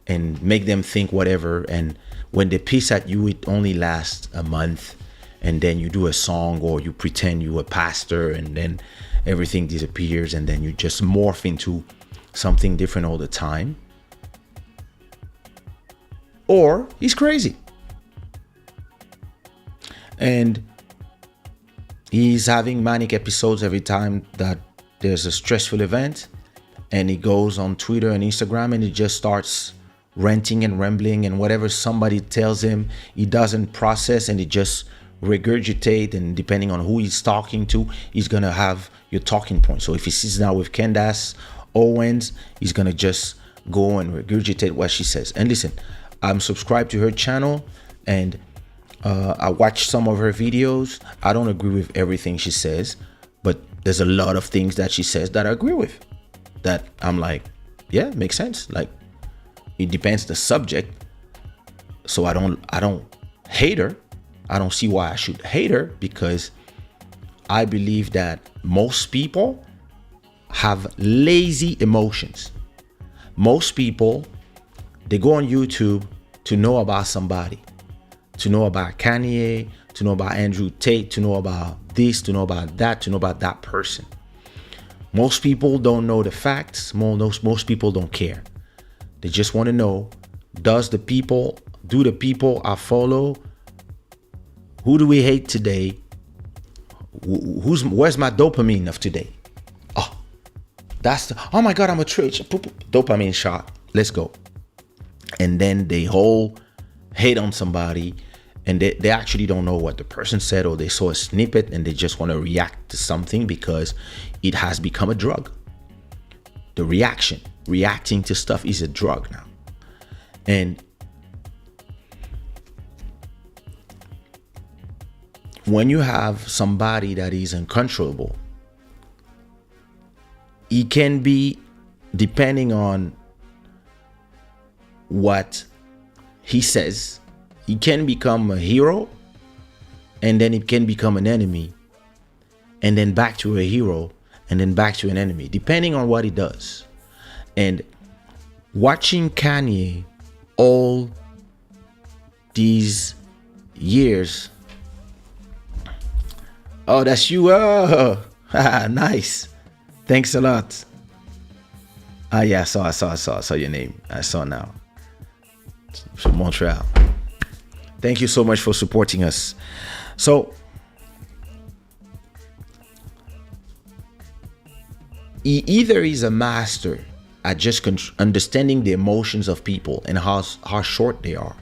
and make them think whatever, and when they piss at you, it only lasts a month, and then you do a song or you pretend you're a pastor, and then everything disappears, and then you just morph into something different all the time. Or he's crazy and he's having manic episodes every time that there's a stressful event, and he goes on Twitter and Instagram and he just starts ranting and rambling, and whatever somebody tells him, he doesn't process and he just regurgitate, and depending on who he's talking to, he's gonna have your talking point. So if he sits down with Candace Owens, he's gonna just go and regurgitate what she says. And listen, I'm subscribed to her channel, and I watched some of her videos. I don't agree with everything she says, but there's a lot of things that she says that I agree with. That I'm like, yeah, makes sense. Like, it depends the subject. So I don't hate her. I don't see why I should hate her, because I believe that most people have lazy emotions. Most people, they go on YouTube to know about somebody, to know about Kanye, to know about Andrew Tate, to know about this, to know about that, to know about that person. Most people don't know the facts. Most people don't care. They just want to know, do the people I follow, who do we hate today? Where's my dopamine of today? Oh my God, I'm a trash. Dopamine shot. Let's go. And then they whole hate on somebody, and they actually don't know what the person said, or they saw a snippet and they just want to react to something because it has become a drug. The reacting to stuff is a drug now. And when you have somebody that is uncontrollable, it can be, depending on what he says, he can become a hero, and then it can become an enemy, and then back to a hero, and then back to an enemy, depending on what he does. And watching Kanye all these years. Oh, that's you. Oh, nice. Thanks a lot. Yeah, I saw your name. I saw now. From Montreal. Thank you so much for supporting us. So, he either is a master at just understanding the emotions of people and how short they are,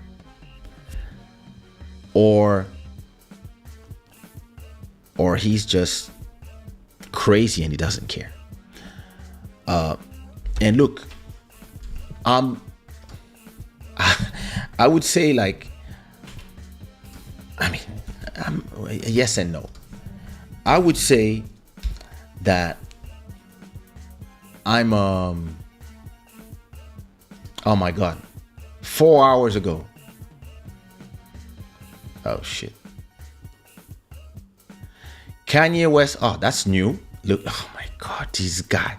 or he's just crazy and he doesn't care. And look, I would say, like, I mean, yes and no. I would say that I'm oh my God, 4 hours ago. Oh shit. Kanye West. Oh, that's new. Look, oh my God, this guy.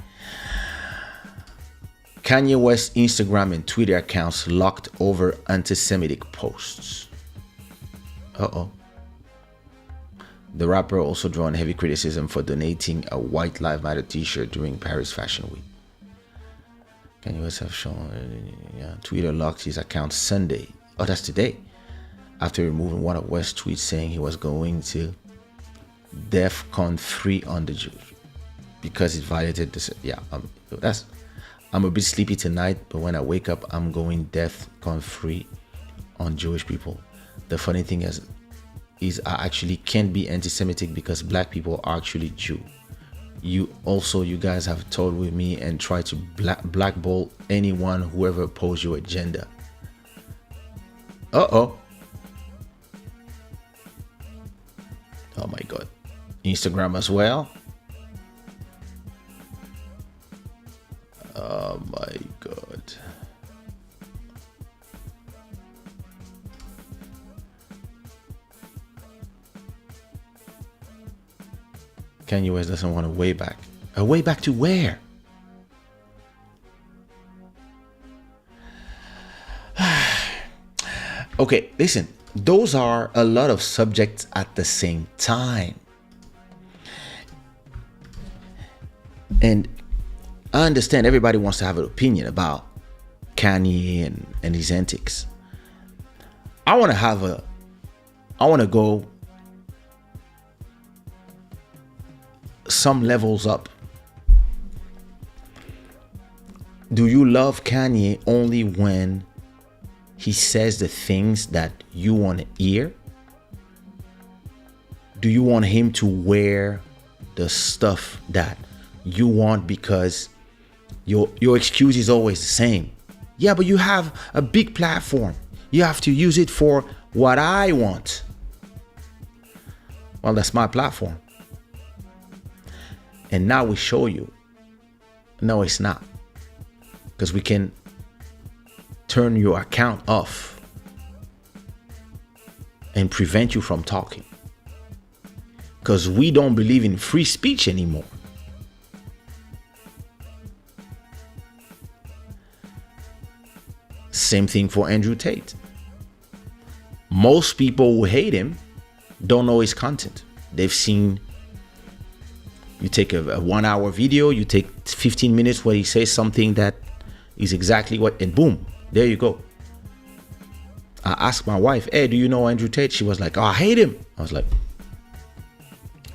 Kanye West Instagram and Twitter accounts locked over anti-Semitic posts. Uh-oh. The rapper also drawn heavy criticism for donating a White Lives Matter t-shirt during Paris Fashion Week. Kanye West have shown, Twitter locked his account Sunday. Oh, that's today. After removing one of West's tweets saying he was going to DEFCON 3 on the Jews because it violated this. Yeah, I'm a bit sleepy tonight, but when I wake up, I'm going DEFCON 3 on Jewish people. The funny thing is I actually can't be anti-Semitic because black people are actually Jew. You guys have told with me and try to blackball anyone whoever oppose your agenda. Oh my God. Instagram as well. Oh my God. Kanye West doesn't want a way back. A way back to where? Okay, listen. Those are a lot of subjects at the same time. And I understand everybody wants to have an opinion about Kanye and his antics. I want to go some levels up. Do you love Kanye only when he says the things that you want to hear? Do you want him to wear the stuff that you want because your excuse is always the same? Yeah, but you have a big platform. You have to use it for what I want. Well, that's my platform. And now we show you, no, it's not. Because we can turn your account off and prevent you from talking. Because we don't believe in free speech anymore. Same thing for Andrew Tate. Most people who hate him don't know his content. They've seen, you take a 1 hour video, you take 15 minutes where he says something that is exactly what, and boom, there you go. I asked my wife, hey, do you know Andrew Tate? She was like, oh, I hate him. I was like,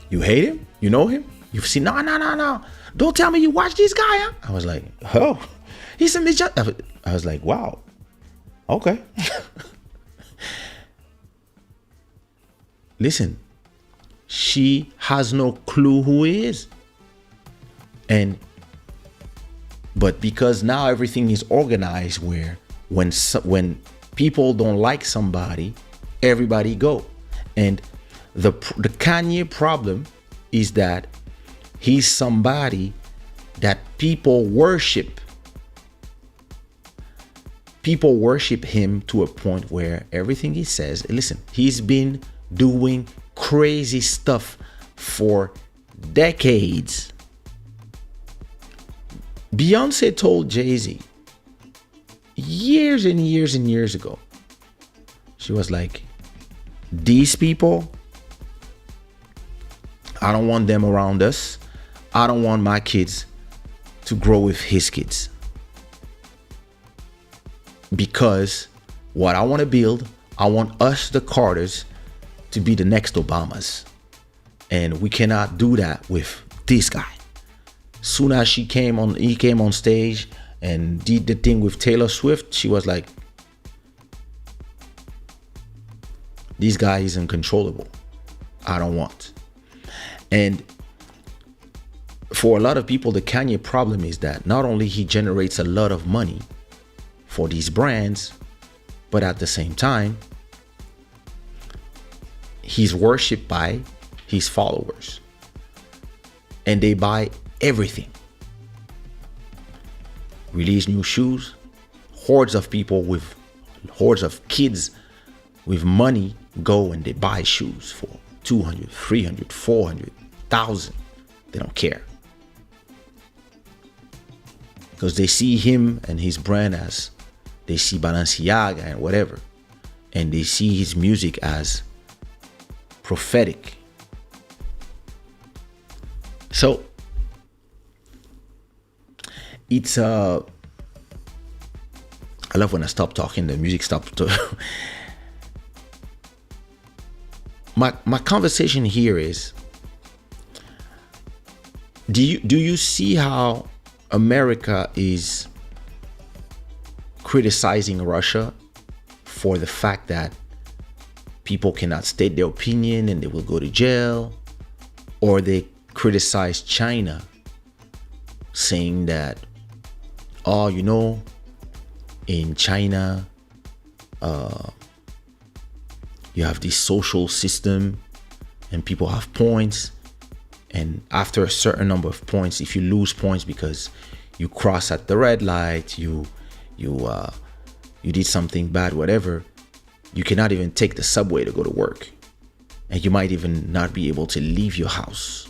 you hate him? You know him? You've seen, no. Don't tell me you watch this guy, huh? I was like, oh, he's a midget. I was like, wow, okay. Listen, she has no clue who he is. But because now everything is organized where when people don't like somebody, everybody go. And the Kanye problem is that he's somebody that people worship. People worship him to a point where everything he says, listen, he's been doing crazy stuff for decades. Beyonce told Jay-Z years and years and years ago, she was like, these people, I don't want them around us. I don't want my kids to grow with his kids. Because what I want to build, I want us, the Carters, to be the next Obamas. And we cannot do that with this guy. Soon as he came on stage and did the thing with Taylor Swift, she was like, this guy is uncontrollable. I don't want. And for a lot of people, the Kanye problem is that not only he generates a lot of money for these brands, but at the same time, he's worshipped by his followers. And they buy everything. Release new shoes. Hordes of kids with money go and they buy shoes for 200, 300, 400,000. They don't care. Because they see him and his brand as, they see Balenciaga and whatever. And they see his music as prophetic. So it's I love when I stop talking, the music stops. My conversation here is, do you see how America is criticizing Russia for the fact that people cannot state their opinion and they will go to jail? Or they criticize China, saying that, oh, you know, in China, you have this social system and people have points. And after a certain number of points, if you lose points because you cross at the red light, you did something bad, whatever, you cannot even take the subway to go to work. And you might even not be able to leave your house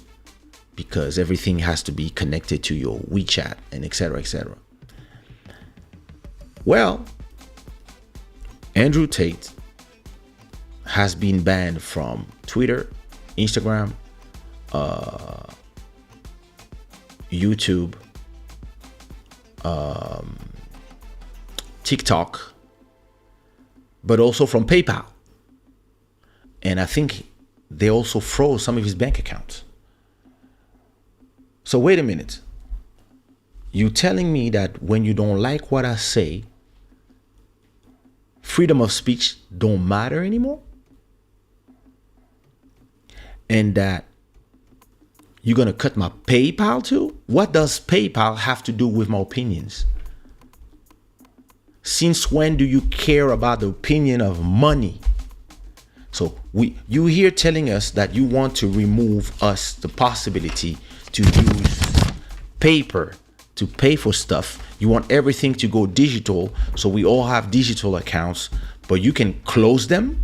because everything has to be connected to your WeChat and etc., etc. Well, Andrew Tate has been banned from Twitter, Instagram, YouTube, TikTok, but also from PayPal. And I think they also froze some of his bank accounts. So wait a minute. You telling me that when you don't like what I say, freedom of speech don't matter anymore? And that you're going to cut my PayPal too? What does PayPal have to do with my opinions? Since when do you care about the opinion of money? So you here telling us that you want to remove us the possibility to use paper to pay for stuff. You want everything to go digital, so we all have digital accounts, but you can close them.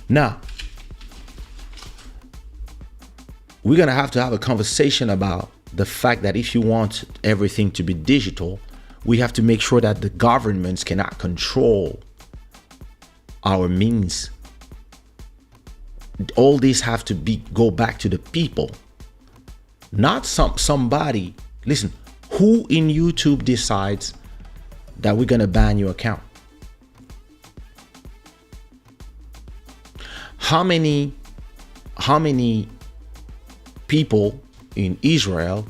Now, we're gonna have to have a conversation about the fact that if you want everything to be digital, we have to make sure that the governments cannot control our means. All these have to go back to the people, not somebody. Listen, who in YouTube decides that we're gonna ban your account? How many people in Israel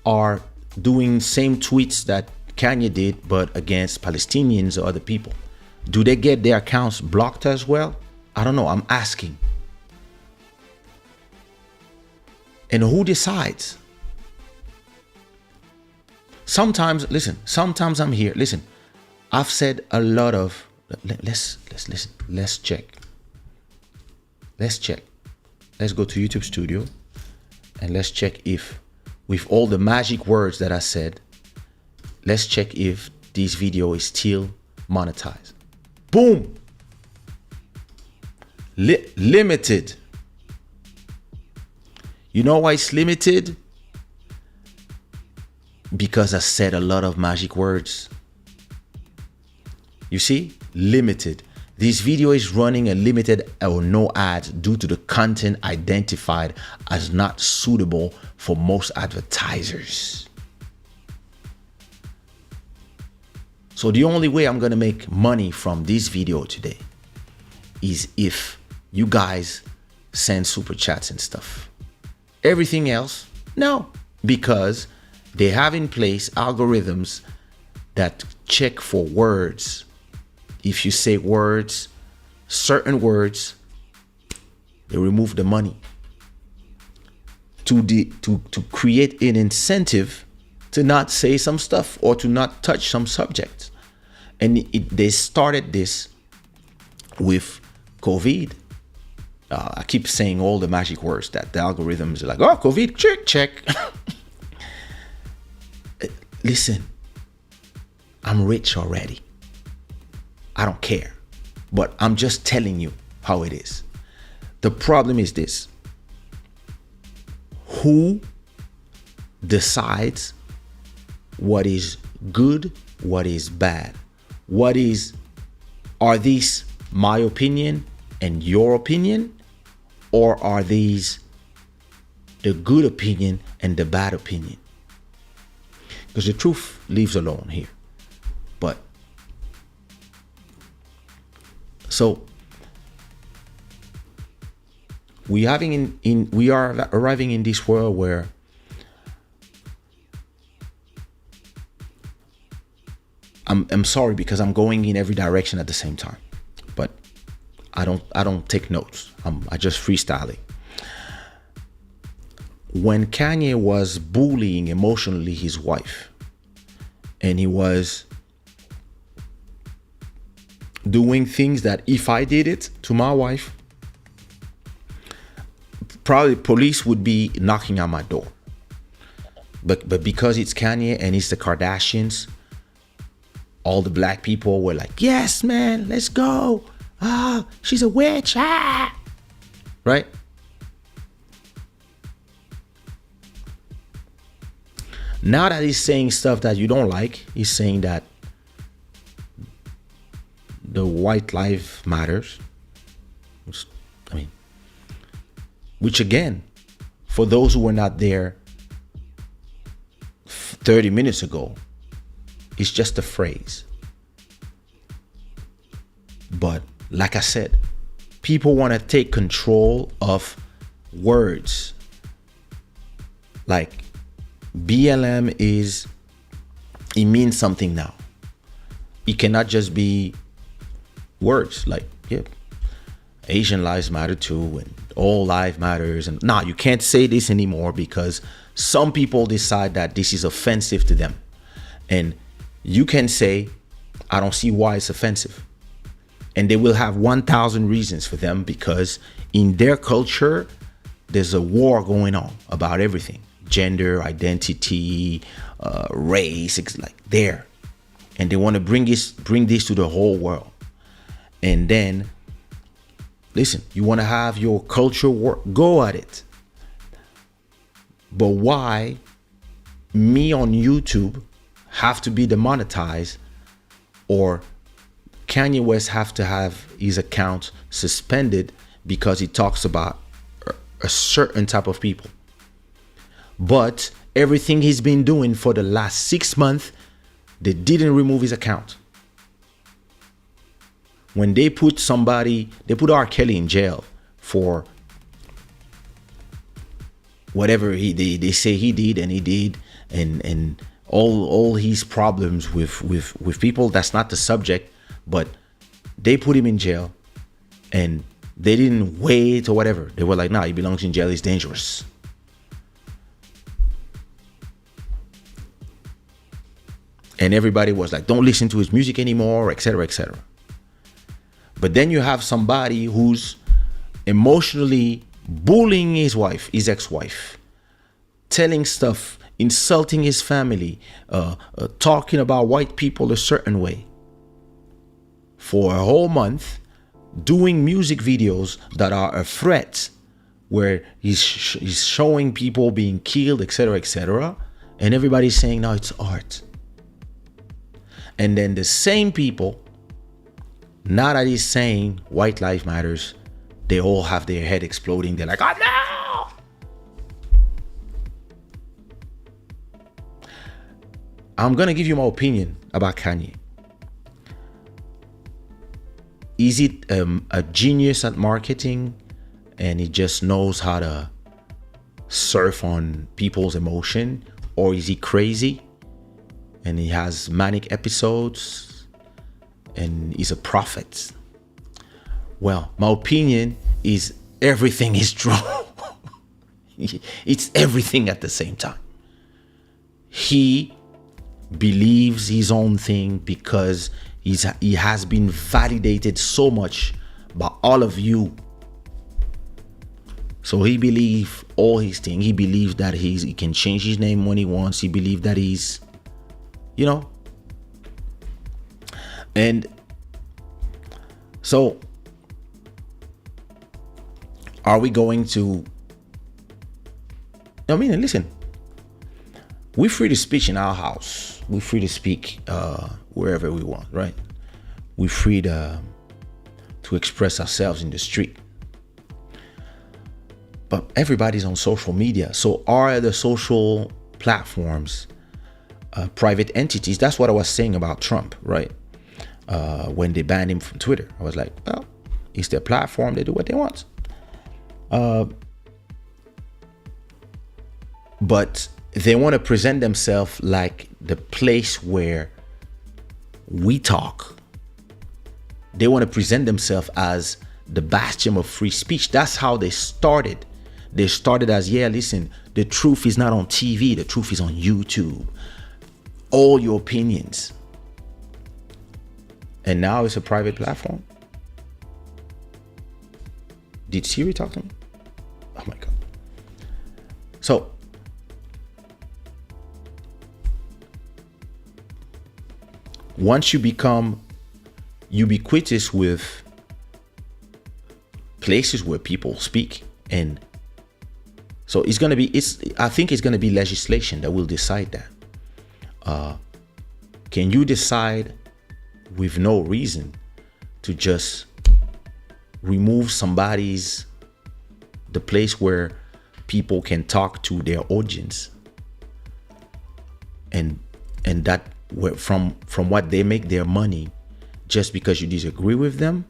are doing same tweets that Kanye did, but against Palestinians or other people? Do they get their accounts blocked as well? I don't know. I'm asking. And who decides? Sometimes, listen, sometimes I'm here. Listen, I've said a lot of, let's listen, let's check. Let's check. Let's go to YouTube Studio and let's check if, with all the magic words that I said, let's check if this video is still monetized. Boom. Limited. You know why it's limited? Because I said a lot of magic words. You see? Limited. This video is running a limited or no ads due to the content identified as not suitable for most advertisers. So the only way I'm gonna make money from this video today is if you guys send super chats and stuff. Everything else, no, because they have in place algorithms that check for words. If you say words, certain words, they remove the money to create an incentive to not say some stuff or to not touch some subjects. And they started this with COVID. I keep saying all the magic words that the algorithms are like, oh, COVID, check. Listen, I'm rich already. I don't care. But I'm just telling you how it is. The problem is this. Who decides what is good, what is bad? Are these my opinion and your opinion? Or are these the good opinion and the bad opinion? Because the truth leaves alone here. But so we are arriving in this world where I'm sorry because I'm going in every direction at the same time, but I don't take notes. I just freestyling. When Kanye was bullying emotionally his wife, and he was doing things that if I did it to my wife, probably police would be knocking on my door. But because it's Kanye and it's the Kardashians, all the black people were like, yes, man, let's go. Ah, she's a witch. Ah, right? Now that he's saying stuff that you don't like, he's saying that the white life matters. Which again, for those who were not there 30 minutes ago, it's just a phrase. But like I said, people want to take control of words. Like BLM it means something now. It cannot just be words like, yeah, Asian lives matter too, and all life matters. And nah, you can't say this anymore because some people decide that this is offensive to them. And you can say, I don't see why it's offensive. And they will have 1,000 reasons for them, because in their culture, there's a war going on about everything. Gender, identity, race, it's like there. And they want to bring this to the whole world. And then, listen, you want to have your culture work, go at it. But why me on YouTube have to be demonetized, or Kanye West have to have his account suspended because he talks about a certain type of people? But everything he's been doing for the last 6 months, they didn't remove his account. When they put R. Kelly in jail for whatever they say he did, and he did, and all his problems with people, that's not the subject, but they put him in jail, and they didn't wait or whatever. They were like, nah, he belongs in jail, he's dangerous. And everybody was like, don't listen to his music anymore, etc., etc. But then you have somebody who's emotionally bullying his wife, his ex-wife, telling stuff, insulting his family, talking about white people a certain way for a whole month, doing music videos that are a threat, where he's showing people being killed, etc., etc. And everybody's saying, no, it's art. And then the same people, now that he's saying white life matters, they all have their head exploding. They're like, oh no! I'm gonna give you my opinion about Kanye. Is it a genius at marketing, and he just knows how to surf on people's emotion? Or is he crazy and he has manic episodes and he's a prophet? Well, my opinion is everything is true. It's everything at the same time. He believes his own thing because he has been validated so much by all of you. So he believes all his thing. He believes that he can change his name when he wants. He believes that he's, and so are we going to, listen, we're free to speak in our house. We're free to speak wherever we want, right? We're free to express ourselves in the street. But everybody's on social media. So are the social platforms private entities? That's what I was saying about Trump, right? When they banned him from Twitter, I was like, well, it's their platform. They do what they want. But they want to present themselves like the place where we talk. They want to present themselves as the bastion of free speech. That's how they started. They started as, yeah, listen, the truth is not on TV. The truth is on YouTube. All your opinions. And now it's a private platform. Did Siri talk to me? Oh my God. So, once you become ubiquitous with places where people speak, and so I think it's gonna be legislation that will decide that. Can you decide with no reason to just remove the place where people can talk to their audience, and that from what they make their money, just because you disagree with them?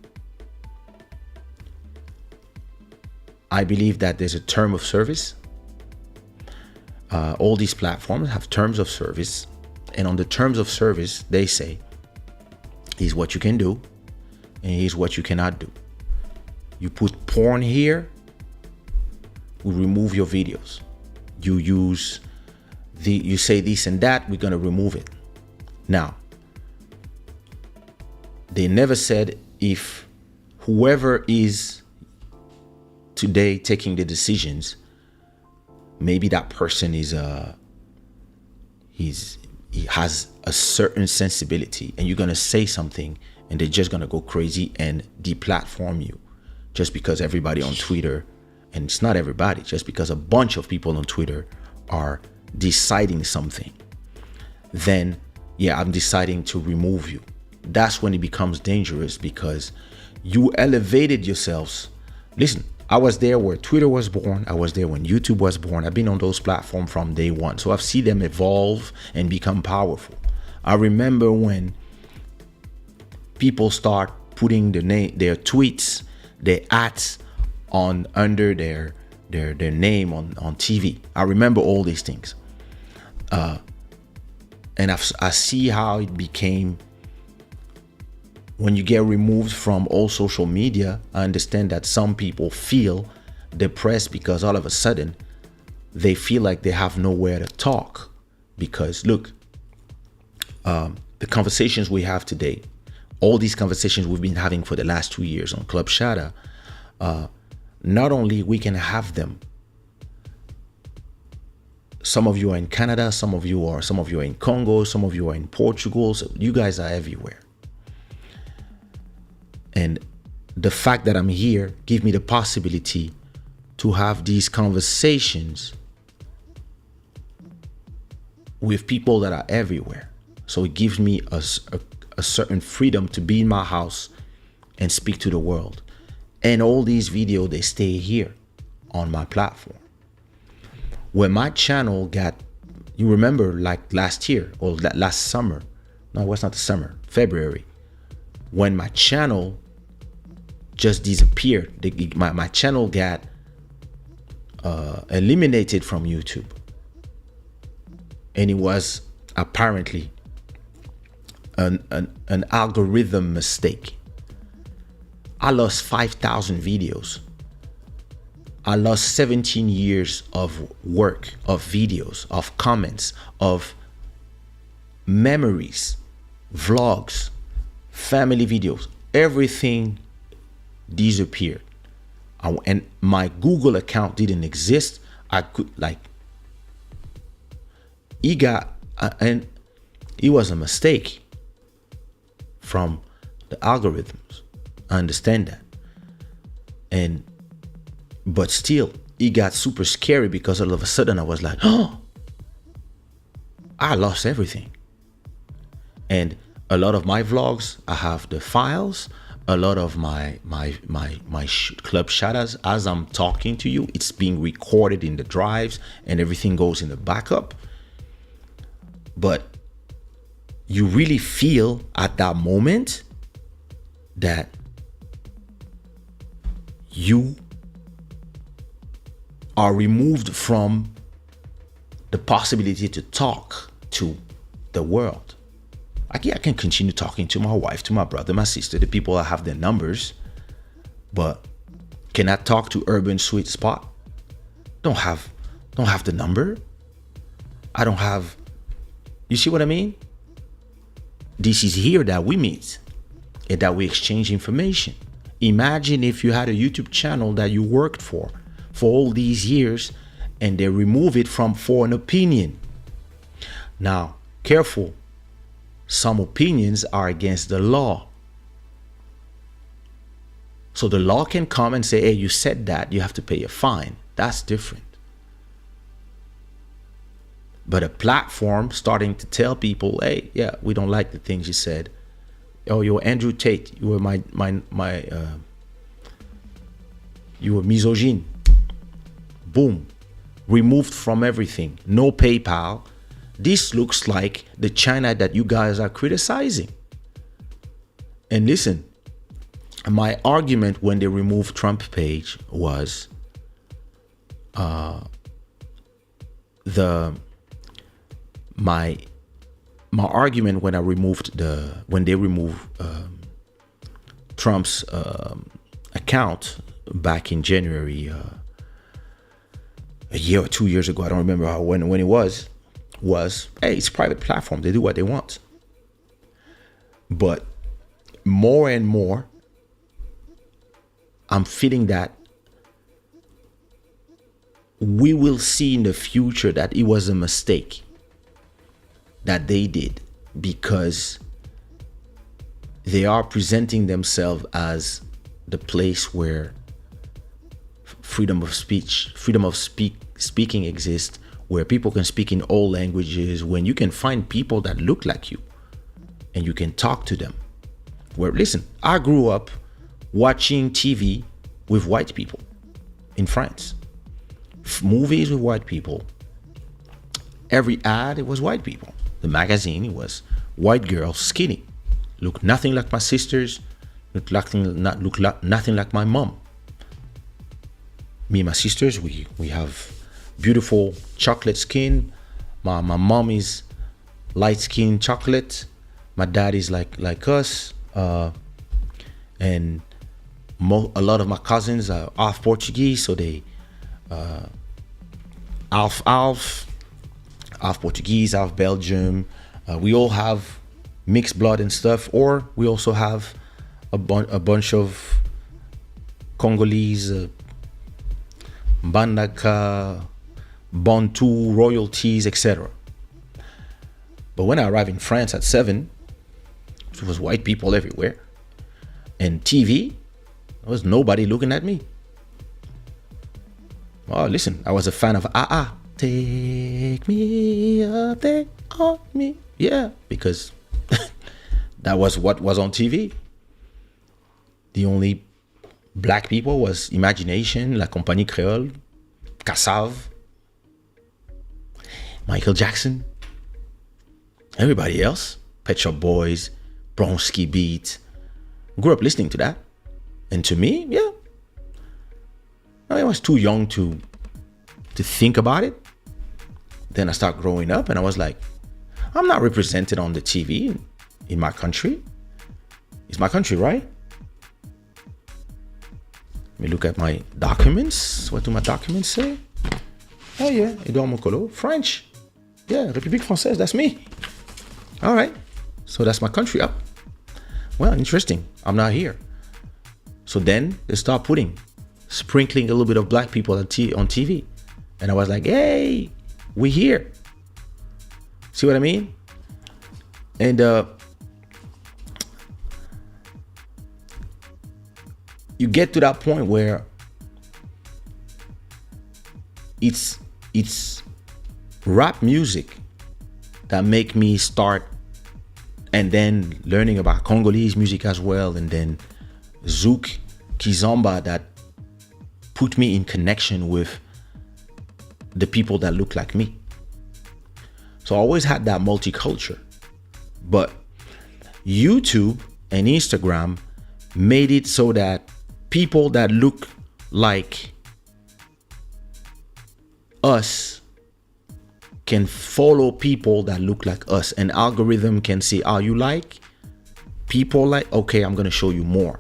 I believe that there's a term of service. All these platforms have terms of service, and on the terms of service, they say, here's what you can do, and here's what you cannot do. You put porn here, we remove your videos. You say this and that, we're gonna remove it. Now, they never said if whoever is today taking the decisions, maybe that person is he has a certain sensibility, and you're gonna say something and they're just gonna go crazy and deplatform you just because everybody on Twitter, and it's not everybody, just because a bunch of people on Twitter are deciding something, then yeah, I'm deciding to remove you. That's when it becomes dangerous, because you elevated yourselves. Listen, I was there where Twitter was born. I was there when YouTube was born. I've been on those platforms from day one. So I've seen them evolve and become powerful. I remember when people start putting their tweets, their ads on under their name on TV. I remember all these things. And I see how it became. When you get removed from all social media, I understand that some people feel depressed because all of a sudden they feel like they have nowhere to talk. Because look, the conversations we have today, all these conversations we've been having for the last 2 years on Club Shada, not only we can have them. Some of you are in Canada, some of you are in Congo, some of you are in Portugal. So you guys are everywhere. And the fact that I'm here gives me the possibility to have these conversations with people that are everywhere. So it gives me a certain freedom to be in my house and speak to the world. And all these videos, they stay here on my platform. When my channel got, you remember, like last year or last summer, no, it was not the summer, February, when my channel just disappeared. My channel got eliminated from YouTube, and it was apparently an algorithm mistake. I lost 5,000 videos. I lost 17 years of work, of videos, of comments, of memories, vlogs, family videos. Everything disappeared. And my Google account didn't exist. I could and it was a mistake from the algorithms. I understand that. But still, it got super scary, because all of a sudden I was like, oh, I lost everything. And a lot of my vlogs, I have the files. A lot of my Club Shadas, as I'm talking to you, it's being recorded in the drives and everything goes in the backup. But you really feel at that moment that you are removed from the possibility to talk to the world. I can continue talking to my wife, to my brother, my sister, the people I have their numbers, but can I talk to Urban Sweet Spot? Don't have the number. I don't have, you see what I mean? This is here that we meet and that we exchange information. Imagine if you had a YouTube channel that you worked for all these years, and they remove it for an opinion. Now, careful. Some opinions are against the law. So the law can come and say, hey, you said that, you have to pay a fine. That's different. But a platform starting to tell people, hey, yeah, we don't like the things you said. Oh, you're Andrew Tate. You were you were misogyne. Boom. Removed from everything. No PayPal. This looks like the China that you guys are criticizing. And listen, my argument when they removed Trump page was my argument when they removed Trump's account back in January, a year or 2 years ago, I don't remember when it was, hey, it's a private platform. They do what they want. But more and more, I'm feeling that we will see in the future that it was a mistake that they did, because they are presenting themselves as the place where freedom of speaking exists, where people can speak in all languages, when you can find people that look like you and you can talk to them. Where, listen, I grew up watching TV with white people in France, movies with white people. Every ad, it was white people. The magazine, it was white girls, skinny, look nothing like my sisters, look nothing like my mom. Me and my sisters, we have beautiful chocolate skin. My mom is light skin chocolate. My dad is like us, and a lot of my cousins are half Portuguese, so they half Portuguese, half Belgium. We all have mixed blood and stuff, or we also have a bunch of Congolese, Bandaka, Bantu royalties, etc. But when I arrived in France at 7, there was white people everywhere, and TV, there was nobody looking at me. Oh, listen, I was a fan of Take me up there on me. Yeah, because that was what was on TV. The only black people was Imagination, La Compagnie Créole, Kassav, Michael Jackson. Everybody else, Pet Shop Boys, Bronski Beat, grew up listening to that. And to me, yeah, I was too young to think about it. Then I started growing up and I was like, I'm not represented on the TV in my country. It's my country, right? Let me look at my documents. What do my documents say? Oh yeah, Edouard Mokolo, French. Yeah, République Française, that's me. All right, so that's my country up. Well, interesting, I'm not here. So then they start sprinkling a little bit of black people on TV. And I was like, hey, we here. See what I mean? And you get to that point where it's rap music that make me start, and then learning about Congolese music as well, and then Zouk, Kizomba, that put me in connection with the people that look like me. So I always had that multiculture. But YouTube and Instagram made it so that people that look like us can follow people that look like us. An algorithm can say, oh, you like people like, okay, I'm going to show you more.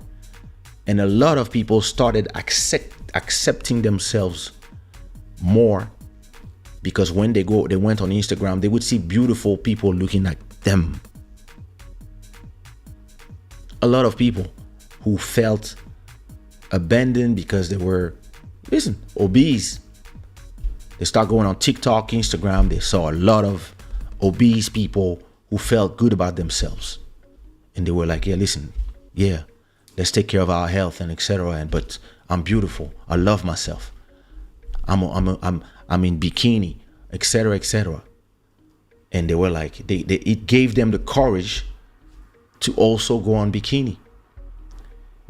And a lot of people started accepting themselves more, because when they went on Instagram, they would see beautiful people looking like them. A lot of people who felt abandoned because they were, obese. They start going on TikTok, Instagram. They saw a lot of obese people who felt good about themselves. And they were like, yeah, let's take care of our health and etc. But I'm beautiful. I love myself. I'm in bikini, etc., etc. And they were like, it gave them the courage to also go on bikini.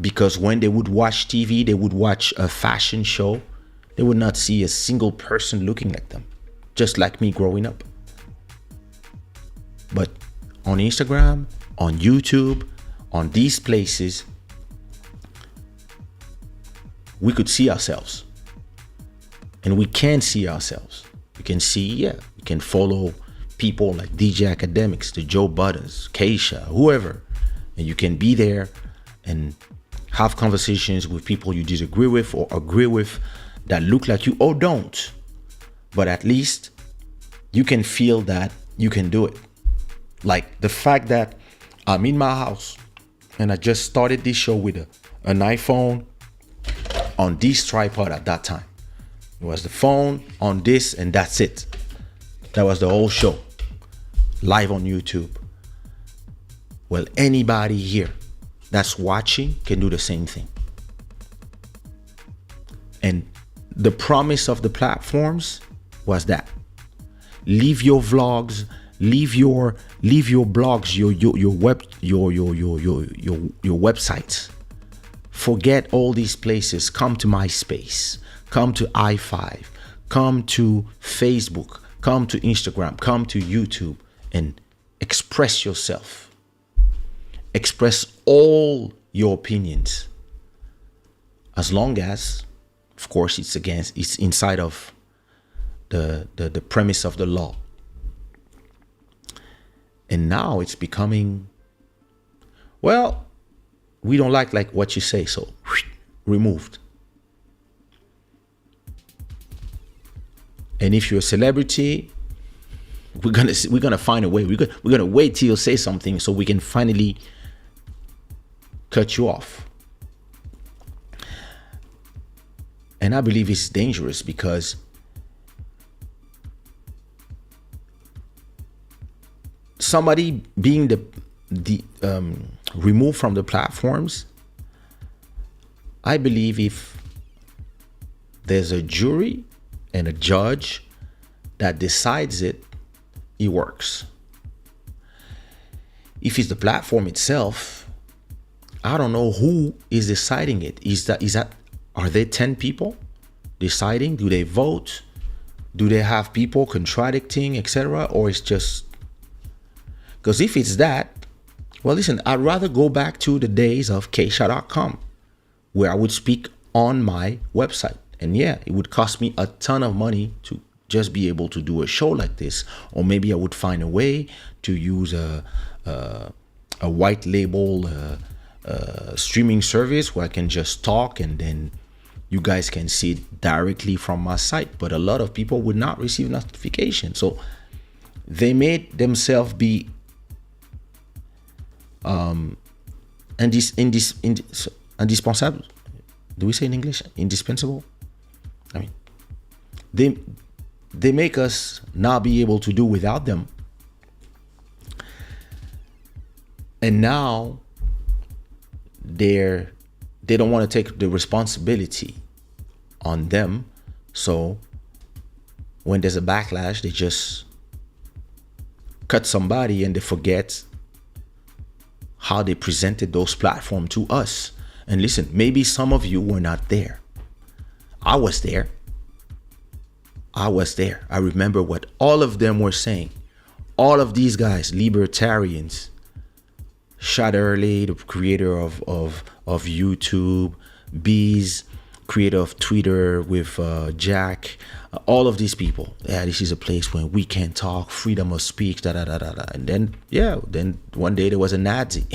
Because when they would watch TV, they would watch a fashion show, they would not see a single person looking like them, just like me growing up. But on Instagram, on YouTube, on these places, we could see ourselves. And we can see ourselves. We can see, we can follow people like DJ Academics, the Joe Buttons, Kaysha, whoever. And you can be there and have conversations with people you disagree with or agree with that look like you or don't. But at least you can feel that you can do it. Like the fact that I'm in my house and I just started this show with an iPhone on this tripod at that time. It was the phone on this, and that's it. That was the whole show, live on YouTube. Well, anybody here that's watching can do the same thing. And the promise of the platforms was that leave your vlogs, leave your blogs, your websites. Forget all these places. Come to MySpace, come to i5, come to Facebook, come to Instagram, come to YouTube, and express yourself. Express all your opinions, as long as, of course, it's inside of the premise of the law. And now it's becoming, well, we don't like what you say, so removed. And if you're a celebrity, we're gonna find a way. We're gonna wait till you say something so we can finally cut you off. And I believe it's dangerous because somebody being removed from the platforms, I believe if there's a jury and a judge that decides it, it works. If it's the platform itself, I don't know who is deciding it. Are there 10 people deciding? Do they vote? Do they have people contradicting, etc.? Or it's just, because if it's that, well, listen, I'd rather go back to the days of Kaysha.com, where I would speak on my website. And yeah, it would cost me a ton of money to just be able to do a show like this. Or maybe I would find a way to use a white label streaming service where I can just talk and then you guys can see it directly from my site. But a lot of people would not receive notification. So they made themselves be indispensable. Do we say in English indispensable? I mean, they make us not be able to do without them. And now they don't want to take the responsibility on them. So when there's a backlash, they just cut somebody and they forget how they presented those platforms to us. And listen, maybe some of you were not there. I was there. I remember what all of them were saying. All of these guys, libertarians, Shada, the creator of YouTube, Bees, creator of Twitter with Jack, all of these people. Yeah, this is a place where we can talk, freedom of speech, da da da da da. And then one day there was a Nazi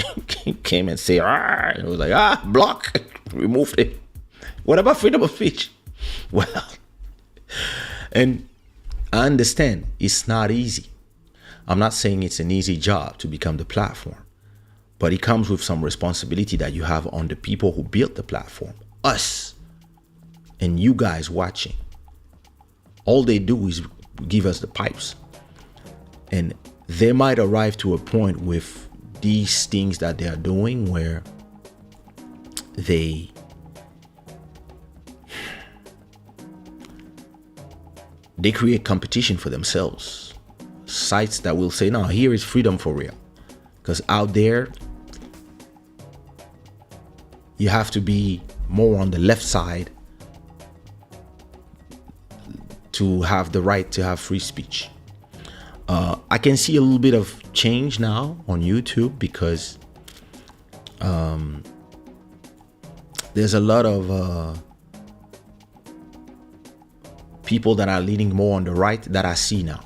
came and said, and it was like, block, removed it. What about freedom of speech? Well, and I understand it's not easy. I'm not saying it's an easy job to become the platform, but it comes with some responsibility that you have on the people who built the platform, us, and you guys watching. All they do is give us the pipes. And they might arrive to a point with these things that they are doing where they create competition for themselves. Sites that will say, no, here is freedom for real. Because out there, you have to be more on the left side to have the right to have free speech. I can see a little bit of change now on YouTube because there's a lot of people that are leaning more on the right that I see now.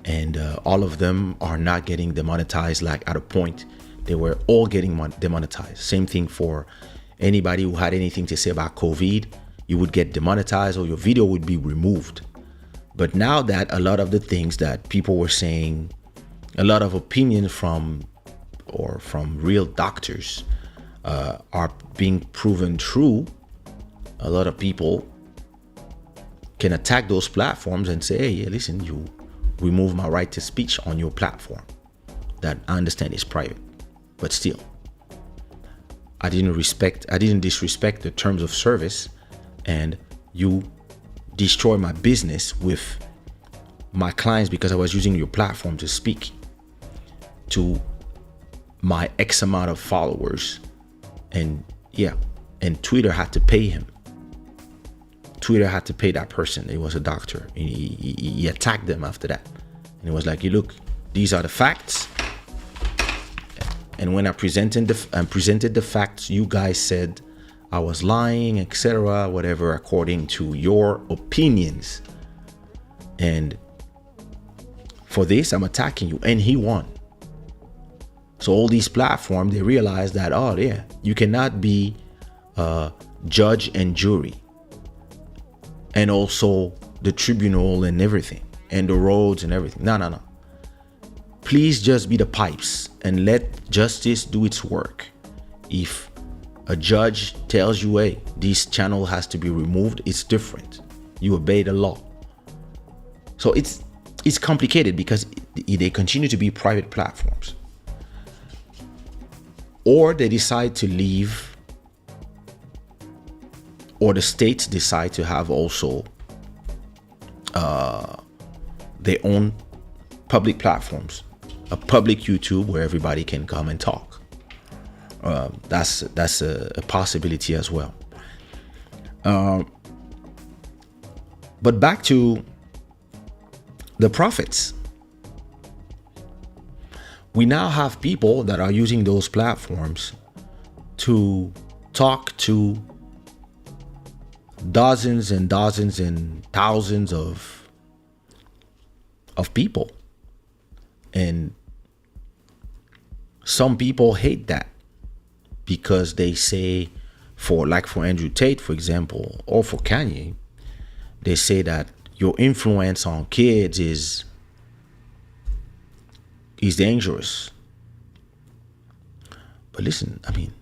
And all of them are not getting demonetized like at a point. They were all getting demonetized. Same thing for anybody who had anything to say about COVID. You would get demonetized or your video would be removed. But now that a lot of the things that people were saying, a lot of opinions from real doctors are being proven true, a lot of people can attack those platforms and say, hey, yeah, listen, you remove my right to speech on your platform. That I understand is private, but still, I didn't disrespect the terms of service, and you destroy my business with my clients because I was using your platform to speak to my X amount of followers. And yeah, and Twitter had to pay him. Twitter had to pay that person. It was a doctor. He attacked them after that. And it was like, look, these are the facts. And when I presented the facts, you guys said I was lying, etc., whatever, according to your opinions. And for this, I'm attacking you. And he won. So all these platforms, they realize that, oh yeah, you cannot be judge and jury, and also the tribunal and everything, and the roads and everything. No. Please just be the pipes and let justice do its work. If a judge tells you, hey, this channel has to be removed, it's different. You obey the law. So it's complicated because they continue to be private platforms. Or they decide to leave, or the states decide to have also their own public platforms, a public YouTube where everybody can come and talk. That's a possibility as well. But back to the prophets. We now have people that are using those platforms to talk to dozens and dozens and thousands of people. And some people hate that because they say, for Andrew Tate, for example, or for Kanye, they say that your influence on kids is dangerous. But listen, I mean,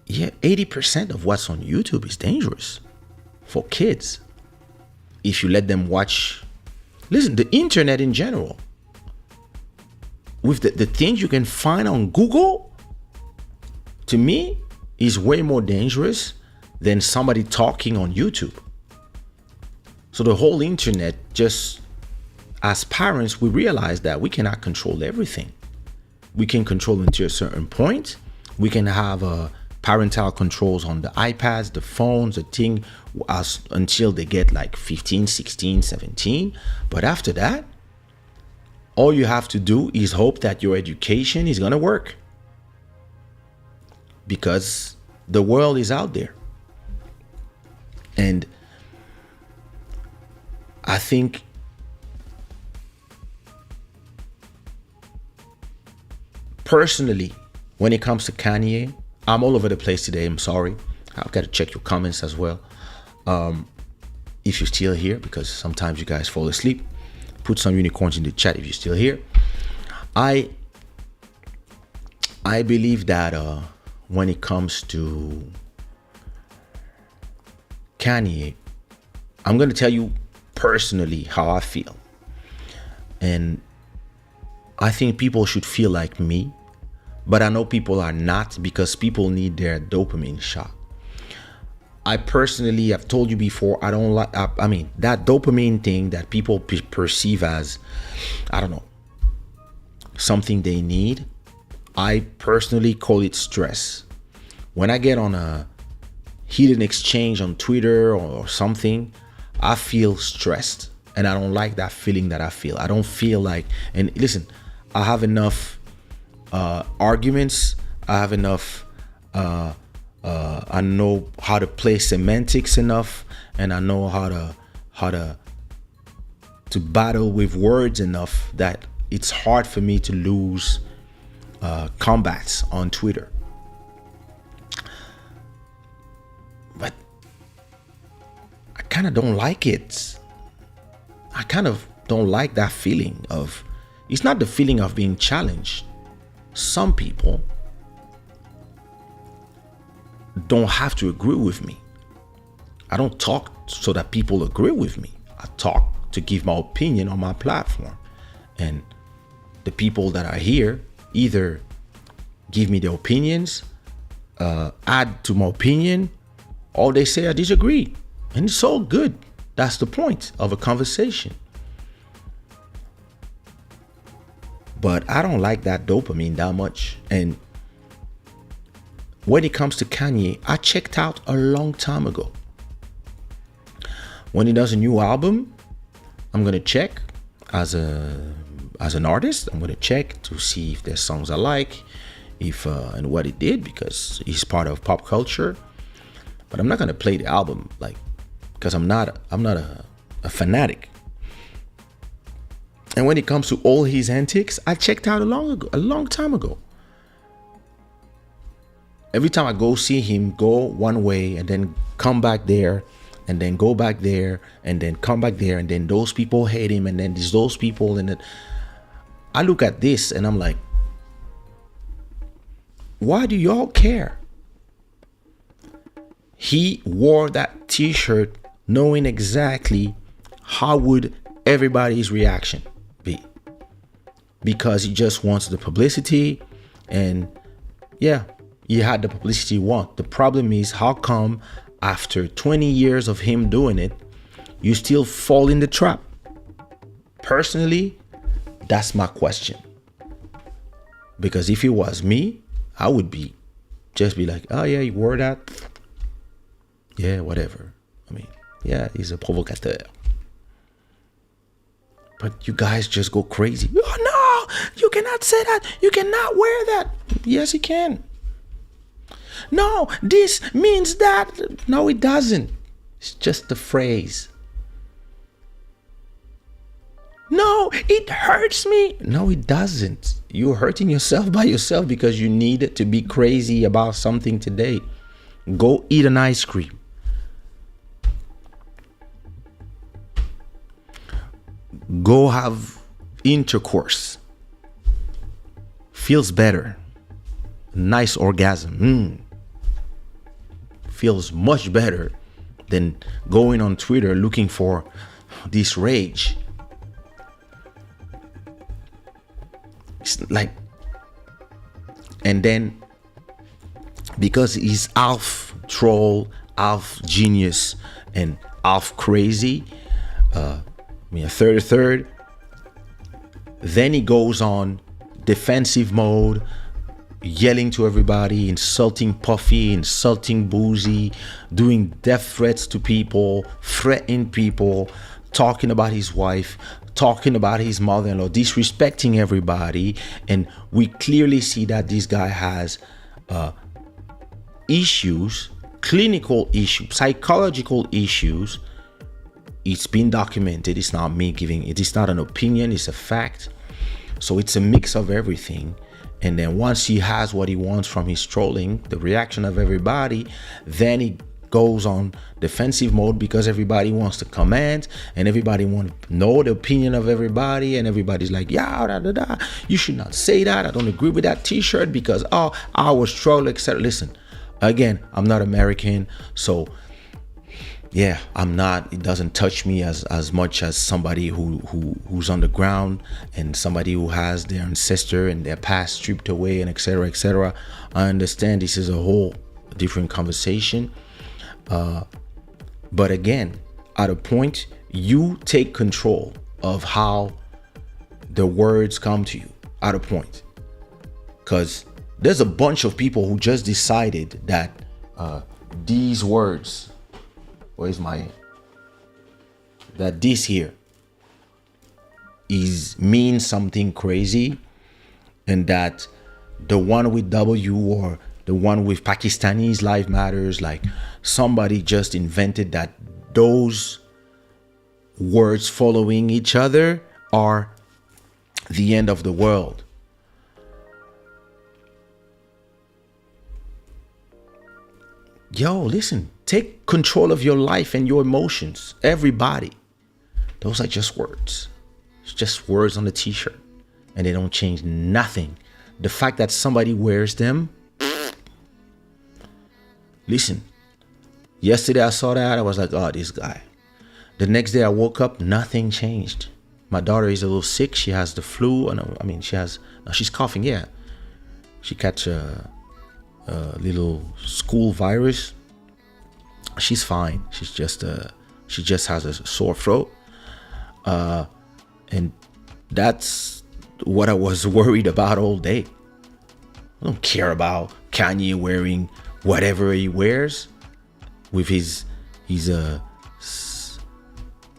yeah, 80% of what's on YouTube is dangerous for kids. If you let them watch, listen, the internet in general, with the things you can find on Google, to me, is way more dangerous than somebody talking on YouTube. So the whole internet, just as parents, we realize that we cannot control everything. We can control until a certain point. We can have parental controls on the iPads, the phones, the thing, until they get like 15, 16, 17. But after that, all you have to do is hope that your education is going to work. Because the world is out there. And I think personally, when it comes to Kanye, I'm all over the place today. I'm sorry. I've got to check your comments as well. If you're still here, because sometimes you guys fall asleep, put some unicorns in the chat if you're still here. I believe that when it comes to Kanye, I'm going to tell you personally how I feel. And I think people should feel like me, but I know people are not, because people need their dopamine shot. I personally have told you before, I don't like, I mean, that dopamine thing that people perceive as, I don't know, something they need. I personally call it stress. When I get on a heated exchange on Twitter or something, I feel stressed, and I don't like that feeling that I feel. I don't feel like, and listen, I have enough arguments. I have enough, I know how to play semantics enough, and I know how to battle with words enough that it's hard for me to lose combats on Twitter. But I kind of don't like it. I kind of don't like that feeling of, it's not the feeling of being challenged. Some people, don't have to agree with me. I don't talk so that people agree with me. I talk to give my opinion on my platform. And the people that are here either give me their opinions, add to my opinion, or they say I disagree. And it's all good. That's the point of a conversation. But I don't like that dopamine that much. And when it comes to Kanye, I checked out a long time ago. When he does a new album, I'm gonna check as an artist. I'm gonna check to see if there's songs I like, if and what he did, because he's part of pop culture. But I'm not gonna play the album, like, because I'm not a fanatic. And when it comes to all his antics, I checked out a long time ago. Every time I go see him, go one way and then come back there, and then go back there, and then come back there, and then those people hate him, and then there's those people, and then I look at this and I'm like, why do y'all care? He wore that t-shirt knowing exactly how would everybody's reaction be, because he just wants the publicity. And yeah, he had the publicity he want. The problem is, how come after 20 years of him doing it, you still fall in the trap? Personally, that's my question. Because if it was me, I would just be like, oh yeah, you wore that, yeah, whatever. I mean, yeah, he's a provocateur. But you guys just go crazy. Oh no, you cannot say that. You cannot wear that. Yes, he can. No, this means that. No, it doesn't. It's just a phrase. No, it hurts me. No, it doesn't. You're hurting yourself by yourself because you need to be crazy about something today. Go eat an ice cream. Go have intercourse. Feels better. Nice orgasm. Feels much better than going on Twitter looking for this rage. It's like, and then because he's half troll, half genius, and half crazy, a third, then he goes on defensive mode, yelling to everybody, insulting Puffy, insulting Boozy, doing death threats to people, threatening people, talking about his wife, talking about his mother-in-law, disrespecting everybody. And we clearly see that this guy has issues, clinical issues, psychological issues. It's been documented. It's not me giving it. It's not an opinion. It's a fact. So it's a mix of everything. And then once he has what he wants from his trolling, the reaction of everybody, then he goes on defensive mode because everybody wants to comment and everybody wants to know the opinion of everybody. And everybody's like, yeah, you should not say that. I don't agree with that t-shirt because, oh, I was trolling, etc. Listen, again, I'm not American. So yeah, I'm not, it doesn't touch me as much as somebody who's on the ground and somebody who has their ancestor and their past stripped away and etc. etc. I understand this is a whole different conversation. But again, at a point, you take control of how the words come to you at a point. Because there's a bunch of people who just decided that these words, that this here means something crazy, and that the one with W or the one with Pakistanis life matters, like somebody just invented that those words following each other are the end of the world. Yo, listen, take control of your life and your emotions. Everybody. Those are just words. It's just words on the t-shirt. And they don't change nothing. The fact that somebody wears them, Listen, yesterday I saw that. I was like, oh, this guy. The next day I woke up, nothing changed. My daughter is a little sick. She has the flu. And she's coughing. Yeah. She catch a little school virus. She's fine. She just has a sore throat. And that's what I was worried about all day. I don't care about Kanye wearing whatever he wears with his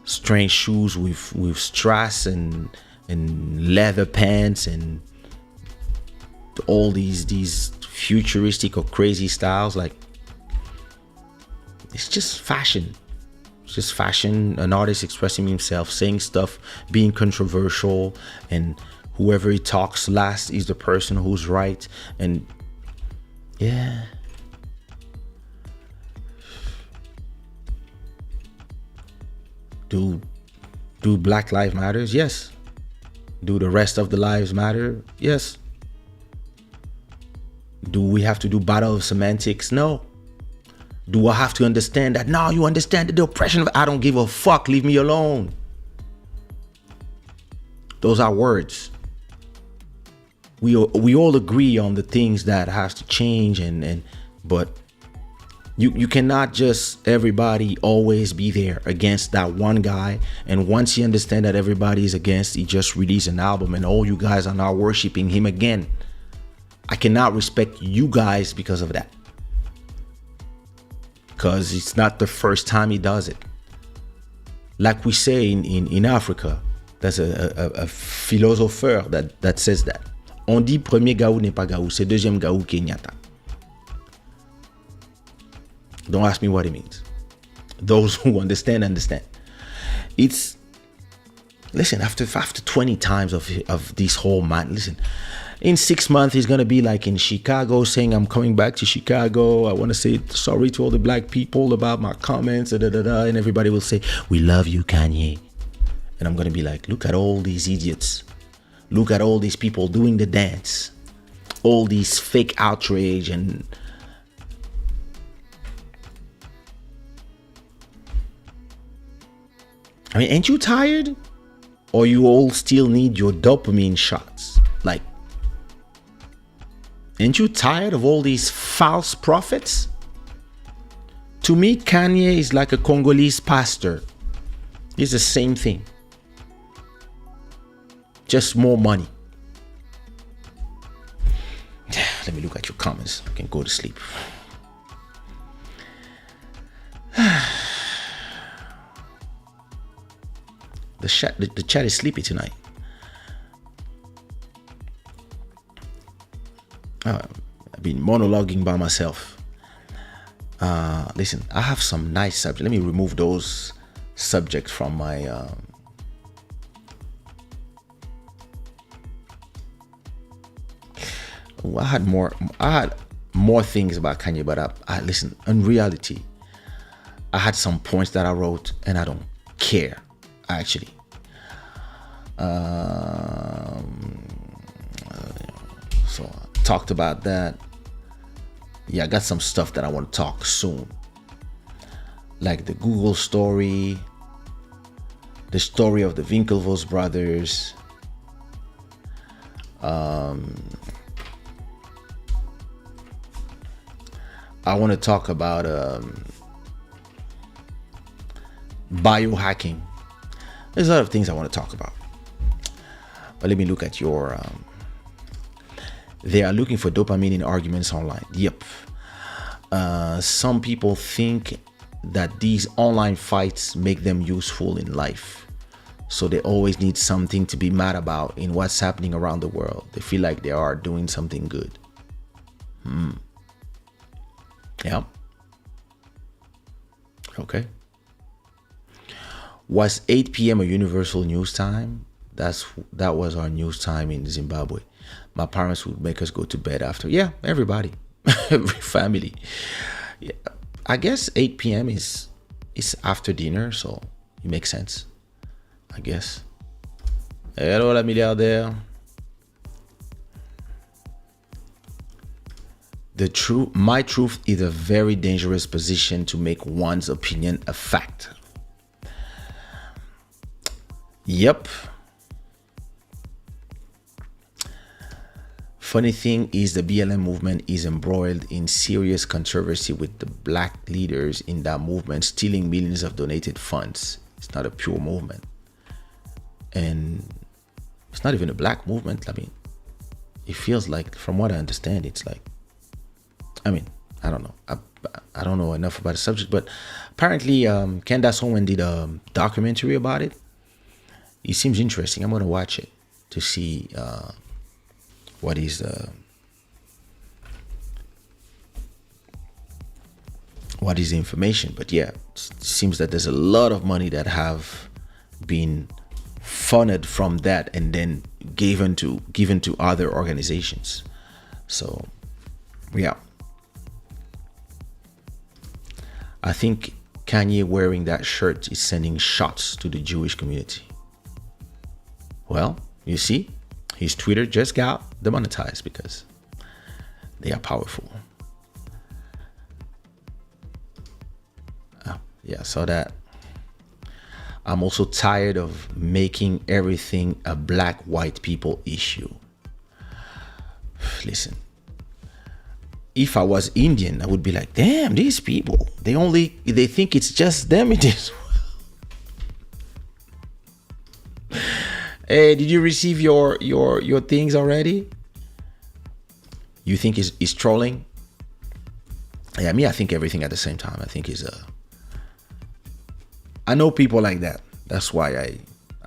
strange shoes with strass and leather pants and all these futuristic or crazy styles. Like, it's just fashion. It's just fashion. An artist expressing himself, saying stuff, being controversial, and whoever he talks last is the person who's right. And yeah. Do Black Lives Matters? Yes. Do the rest of the lives matter? Yes. Do we have to do battle of semantics? No. Do I have to understand that? No, you understand the oppression of... I don't give a fuck. Leave me alone. Those are words. We all agree on the things that has to change, but you cannot just everybody always be there against that one guy. And once you understand that everybody is against, he just released an album and all you guys are now worshiping him again. I cannot respect you guys because of that. Because it's not the first time he does it. Like we say in Africa, there's a philosopher that says that. On dit premier gaou n'est pas gaou, c'est deuxième gaou qui est nyata. Don't ask me what it means. Those who understand. It's, listen, after 20 times of this whole man, listen, in 6 months he's gonna be like in Chicago saying, I'm coming back to Chicago. I want to say sorry to all the black people about my comments, and everybody will say, we love you, Kanye. And I'm gonna be like, look at all these idiots. Look at all these people doing the dance. All these fake outrage and I mean, ain't you tired? Or you all still need your dopamine shots? Like, ain't you tired of all these false prophets? To me, Kanye is like a Congolese pastor. It's the same thing. Just more money. Let me look at your comments. I can go to sleep. The chat is sleepy tonight. I've been monologuing by myself. Listen, I have some nice subjects. Let me remove those subjects from my... I had more things about Kanye, but I listen, in reality, I had some points that I wrote and I don't care, actually. So I talked about that. Yeah, I got some stuff that I want to talk soon. Like the Google story, the story of the Winklevoss brothers, I want to talk about biohacking. There's a lot of things I want to talk about. But let me look at your... they are looking for dopamine in arguments online. Yep. Some people think that these online fights make them useful in life. So they always need something to be mad about in what's happening around the world. They feel like they are doing something good. Yeah. Okay. Was 8 p.m. a universal news time? That was our news time in Zimbabwe. My parents would make us go to bed after. Yeah, everybody. Every family. Yeah. I guess 8 p.m. is after dinner, so it makes sense. I guess. Hello, la milliardaire. My truth is a very dangerous position to make one's opinion a fact. Yep. Funny thing is the BLM movement is embroiled in serious controversy with the black leaders in that movement stealing millions of donated funds. It's not a pure movement. And it's not even a black movement. I mean, it feels like, from what I understand, it's like, I mean, I don't know. I don't know enough about the subject, but apparently Candace Owen did a documentary about it. It seems interesting. I'm going to watch it to see what is the information. But yeah, it seems that there's a lot of money that have been funded from that and then given to other organizations. So yeah, I think Kanye wearing that shirt is sending shots to the Jewish community. Well, you see, his Twitter just got demonetized because they are powerful. Yeah, so that. I'm also tired of making everything a black white people issue. Listen, if I was Indian, I would be like, damn, these people, they think it's just them in this world. Hey, did you receive your things already? You think it's trolling? Yeah, me, I think everything at the same time. I think I know people like that. That's why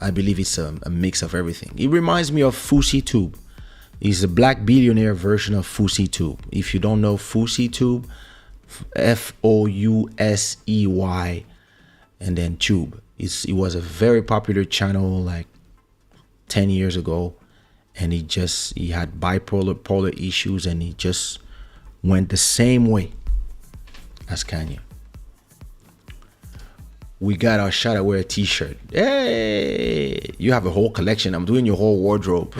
I believe it's a mix of everything. It reminds me of Fousey Tube. He's a black billionaire version of Fousey Tube. If you don't know Fousey Tube, Fousey and then Tube. It was a very popular channel like 10 years ago, and he had bipolar issues, and he just went the same way as Kanye. We got our Shada wear t-shirt. Hey, you have a whole collection. I'm doing your whole wardrobe.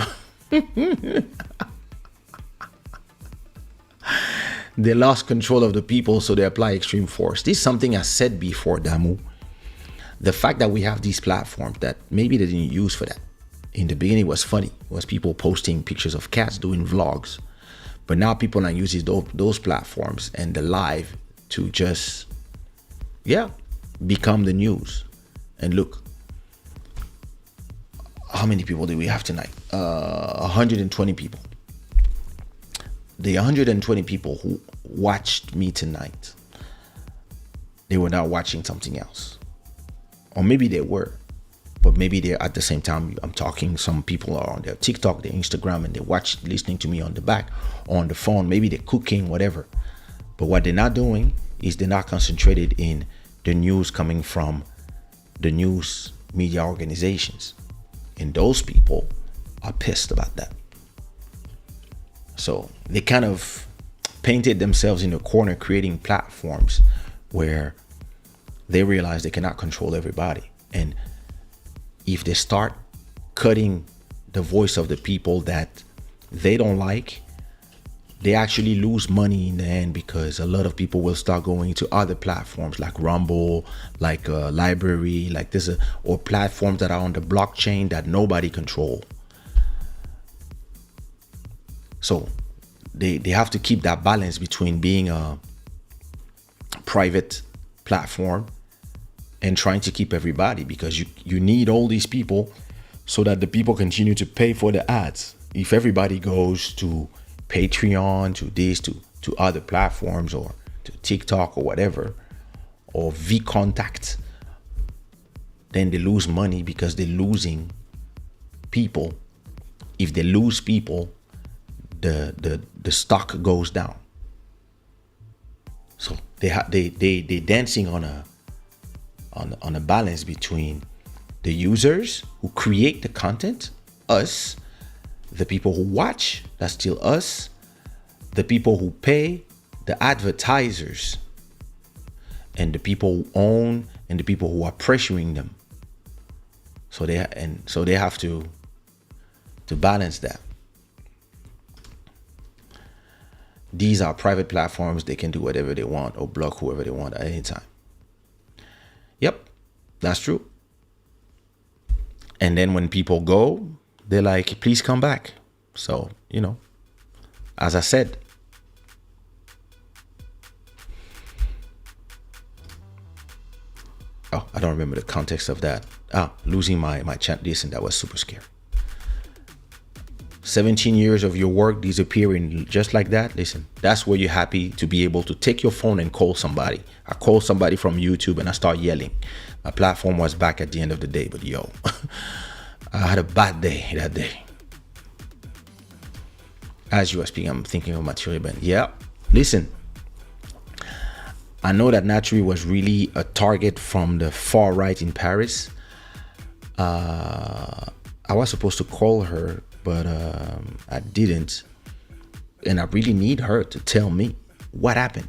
They lost control of the people, so they apply extreme force. This is something I said before, Damu. The fact that we have these platforms that maybe they didn't use for that. In the beginning, it was funny. It was people posting pictures of cats doing vlogs. But now people are using those platforms and the live to just, become the news. And look, how many people do we have tonight? 120 people. The 120 people who watched me tonight, they were not watching something else. Or maybe they were, but maybe they're at the same time I'm talking. Some people are on their TikTok, their Instagram, and they watch listening to me on the back, on the phone. Maybe they're cooking, whatever. But what they're not doing is they're not concentrated in the news coming from the news media organizations. And those people are pissed about that. So they kind of painted themselves in a corner, creating platforms where they realize they cannot control everybody. And if they start cutting the voice of the people that they don't like, they actually lose money in the end, because a lot of people will start going to other platforms like Rumble, like Library, like this, or platforms that are on the blockchain that nobody control. So they have to keep that balance between being a private platform and trying to keep everybody, because you need all these people so that the people continue to pay for the ads. If everybody goes to Patreon, to this, to other platforms, or to TikTok or whatever, or VKontakte, then they lose money because they're losing people. If they lose people, the stock goes down. So they dancing on a balance between the users who create the content, us, the people who watch, that's still us, the people who pay, the advertisers, and the people who own, and the people who are pressuring them. So they have to balance that. These are private platforms. They can do whatever they want or block whoever they want at any time. Yep, that's true. And then when people go, they're like, please come back. So, as I said, oh, I don't remember the context of that. Losing my chant. Listen, that was super scary. 17 years of your work disappearing just like that. Listen, that's where you're happy to be able to take your phone and call somebody. I called somebody from YouTube and I start yelling. My platform was back at the end of the day, but yo, I had a bad day that day. As you were speaking, I'm thinking of material band. Yeah, listen. I know that Naturally was really a target from the far right in Paris. I was supposed to call her, but I didn't. And I really need her to tell me what happened.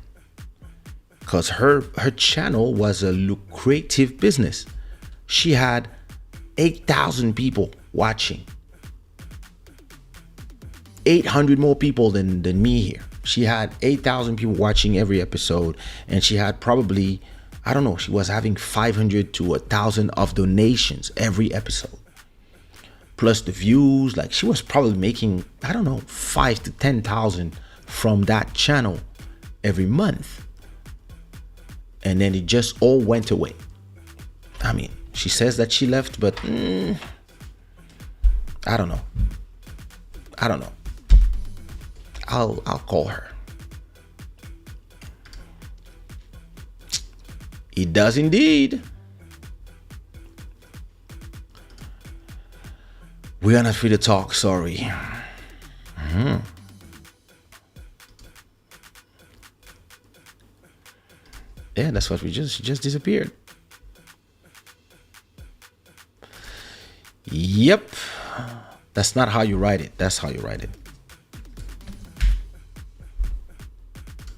Because her channel was a lucrative business. She had 8,000 people watching. 800 more people than me here. She had 8,000 people watching every episode, and she had probably, I don't know, she was having 500 to 1,000 of donations every episode. Plus the views, like she was probably making, I don't know, 5 to 10,000 from that channel every month. And then it just all went away. I mean, she says that she left, but I don't know. I'll call her. It does indeed. We are not free to talk, sorry. Yeah, that's what we just disappeared. Yep. That's not how you write it. That's how you write it.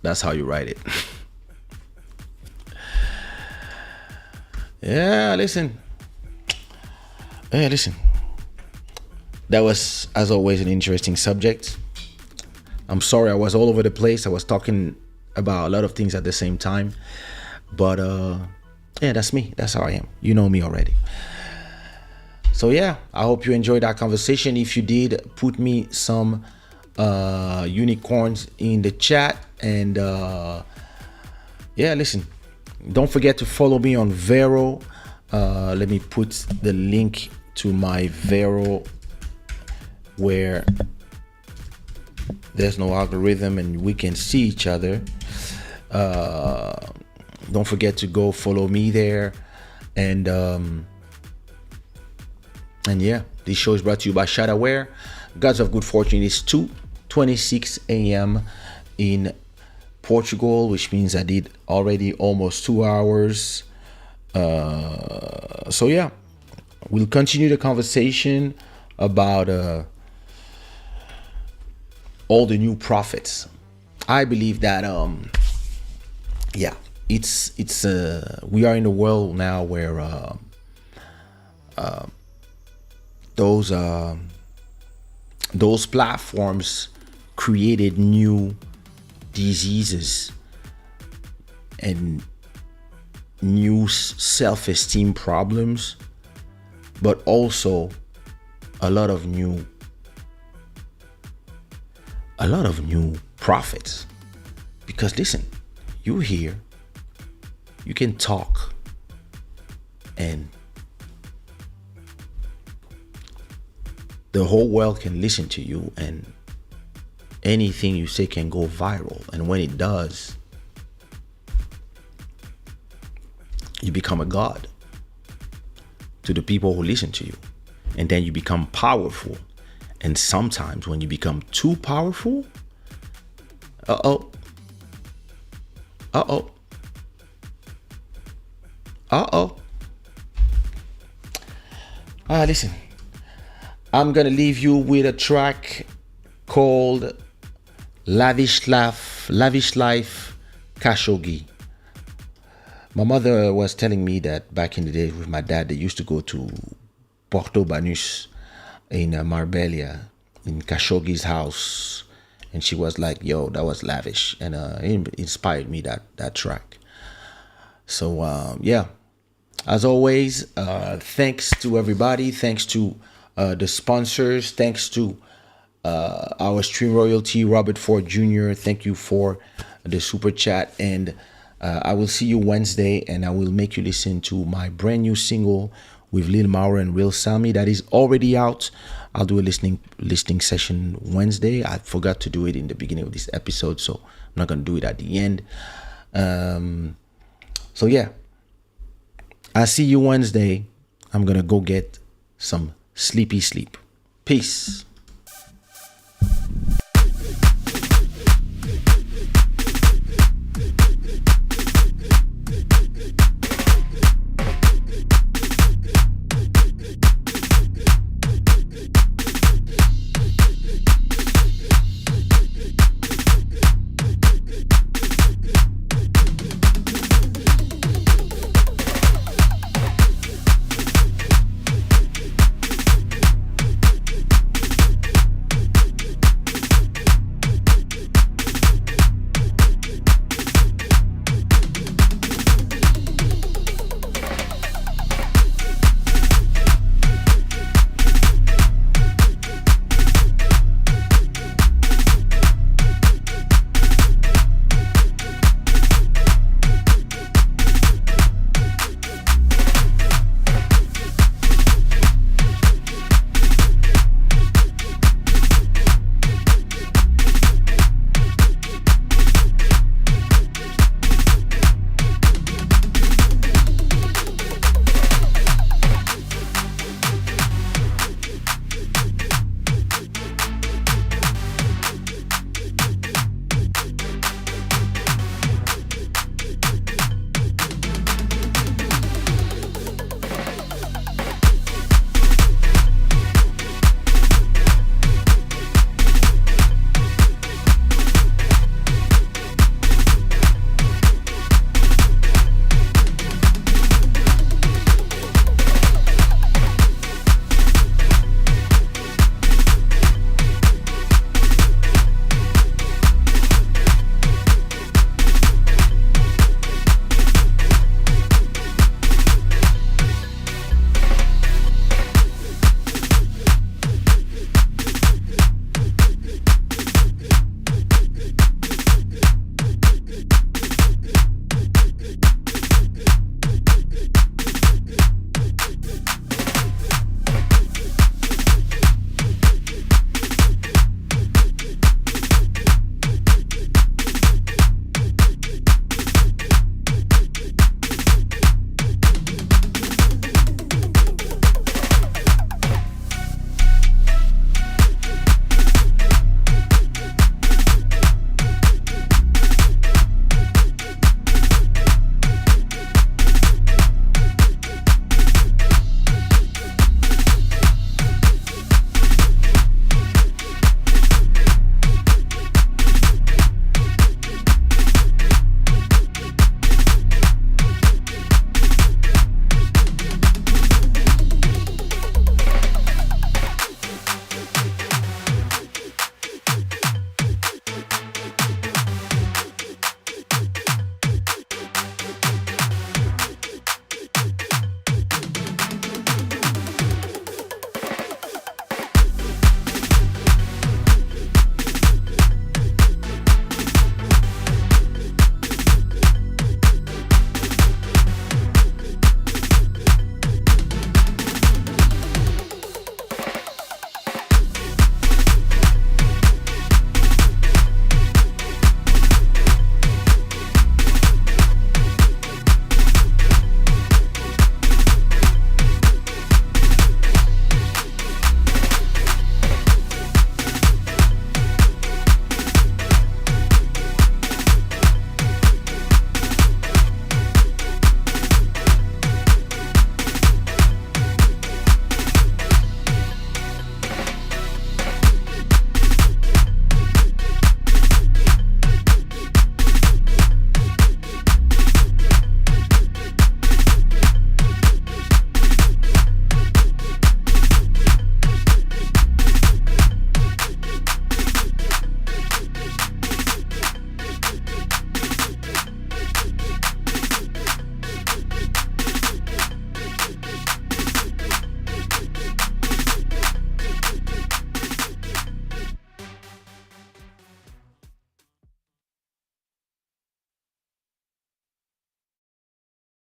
That's how you write it. Yeah, listen. That was, as always, an interesting subject. I'm sorry I was all over the place. I was talking about a lot of things at the same time. But yeah, that's me. That's how I am. You know me already. So yeah, I hope you enjoyed that conversation. If you did, put me some unicorns in the chat. And yeah, listen, don't forget to follow me on Vero. Let me put the link to my Vero where there's no algorithm and we can see each other. Don't forget to go follow me there. And yeah, this show is brought to you by Shada, where Gods of Good Fortune is 2:26 a.m. in Portugal, which means I did already almost 2 hours. So yeah, we'll continue the conversation about all the new prophets. I believe that yeah, it's we are in a world now where those platforms created new diseases and new self-esteem problems, but also a lot of new prophets. Because listen, you here, you can talk and the whole world can listen to you, and anything you say can go viral. And when it does, you become a god to the people who listen to you. And then you become powerful. And sometimes when you become too powerful, listen, I'm gonna leave you with a track called Lavish Life Khashoggi. My mother was telling me that back in the day with my dad, they used to go to Porto Banus in Marbella, in Khashoggi's house, and she was like, "Yo, that was lavish," and it inspired me, that track. So yeah, as always, thanks to everybody. Thanks to the sponsors. Thanks to our stream royalty, Robert Ford Jr. Thank you for the super chat, and I will see you Wednesday, and I will make you listen to my brand new single with Lil Mauro and Real Sami that is already out. I'll do a listening session Wednesday. I forgot to do it in the beginning of this episode, so I'm not gonna do it at the end. So yeah, I'll see you Wednesday. I'm gonna go get some sleepy sleep. Peace.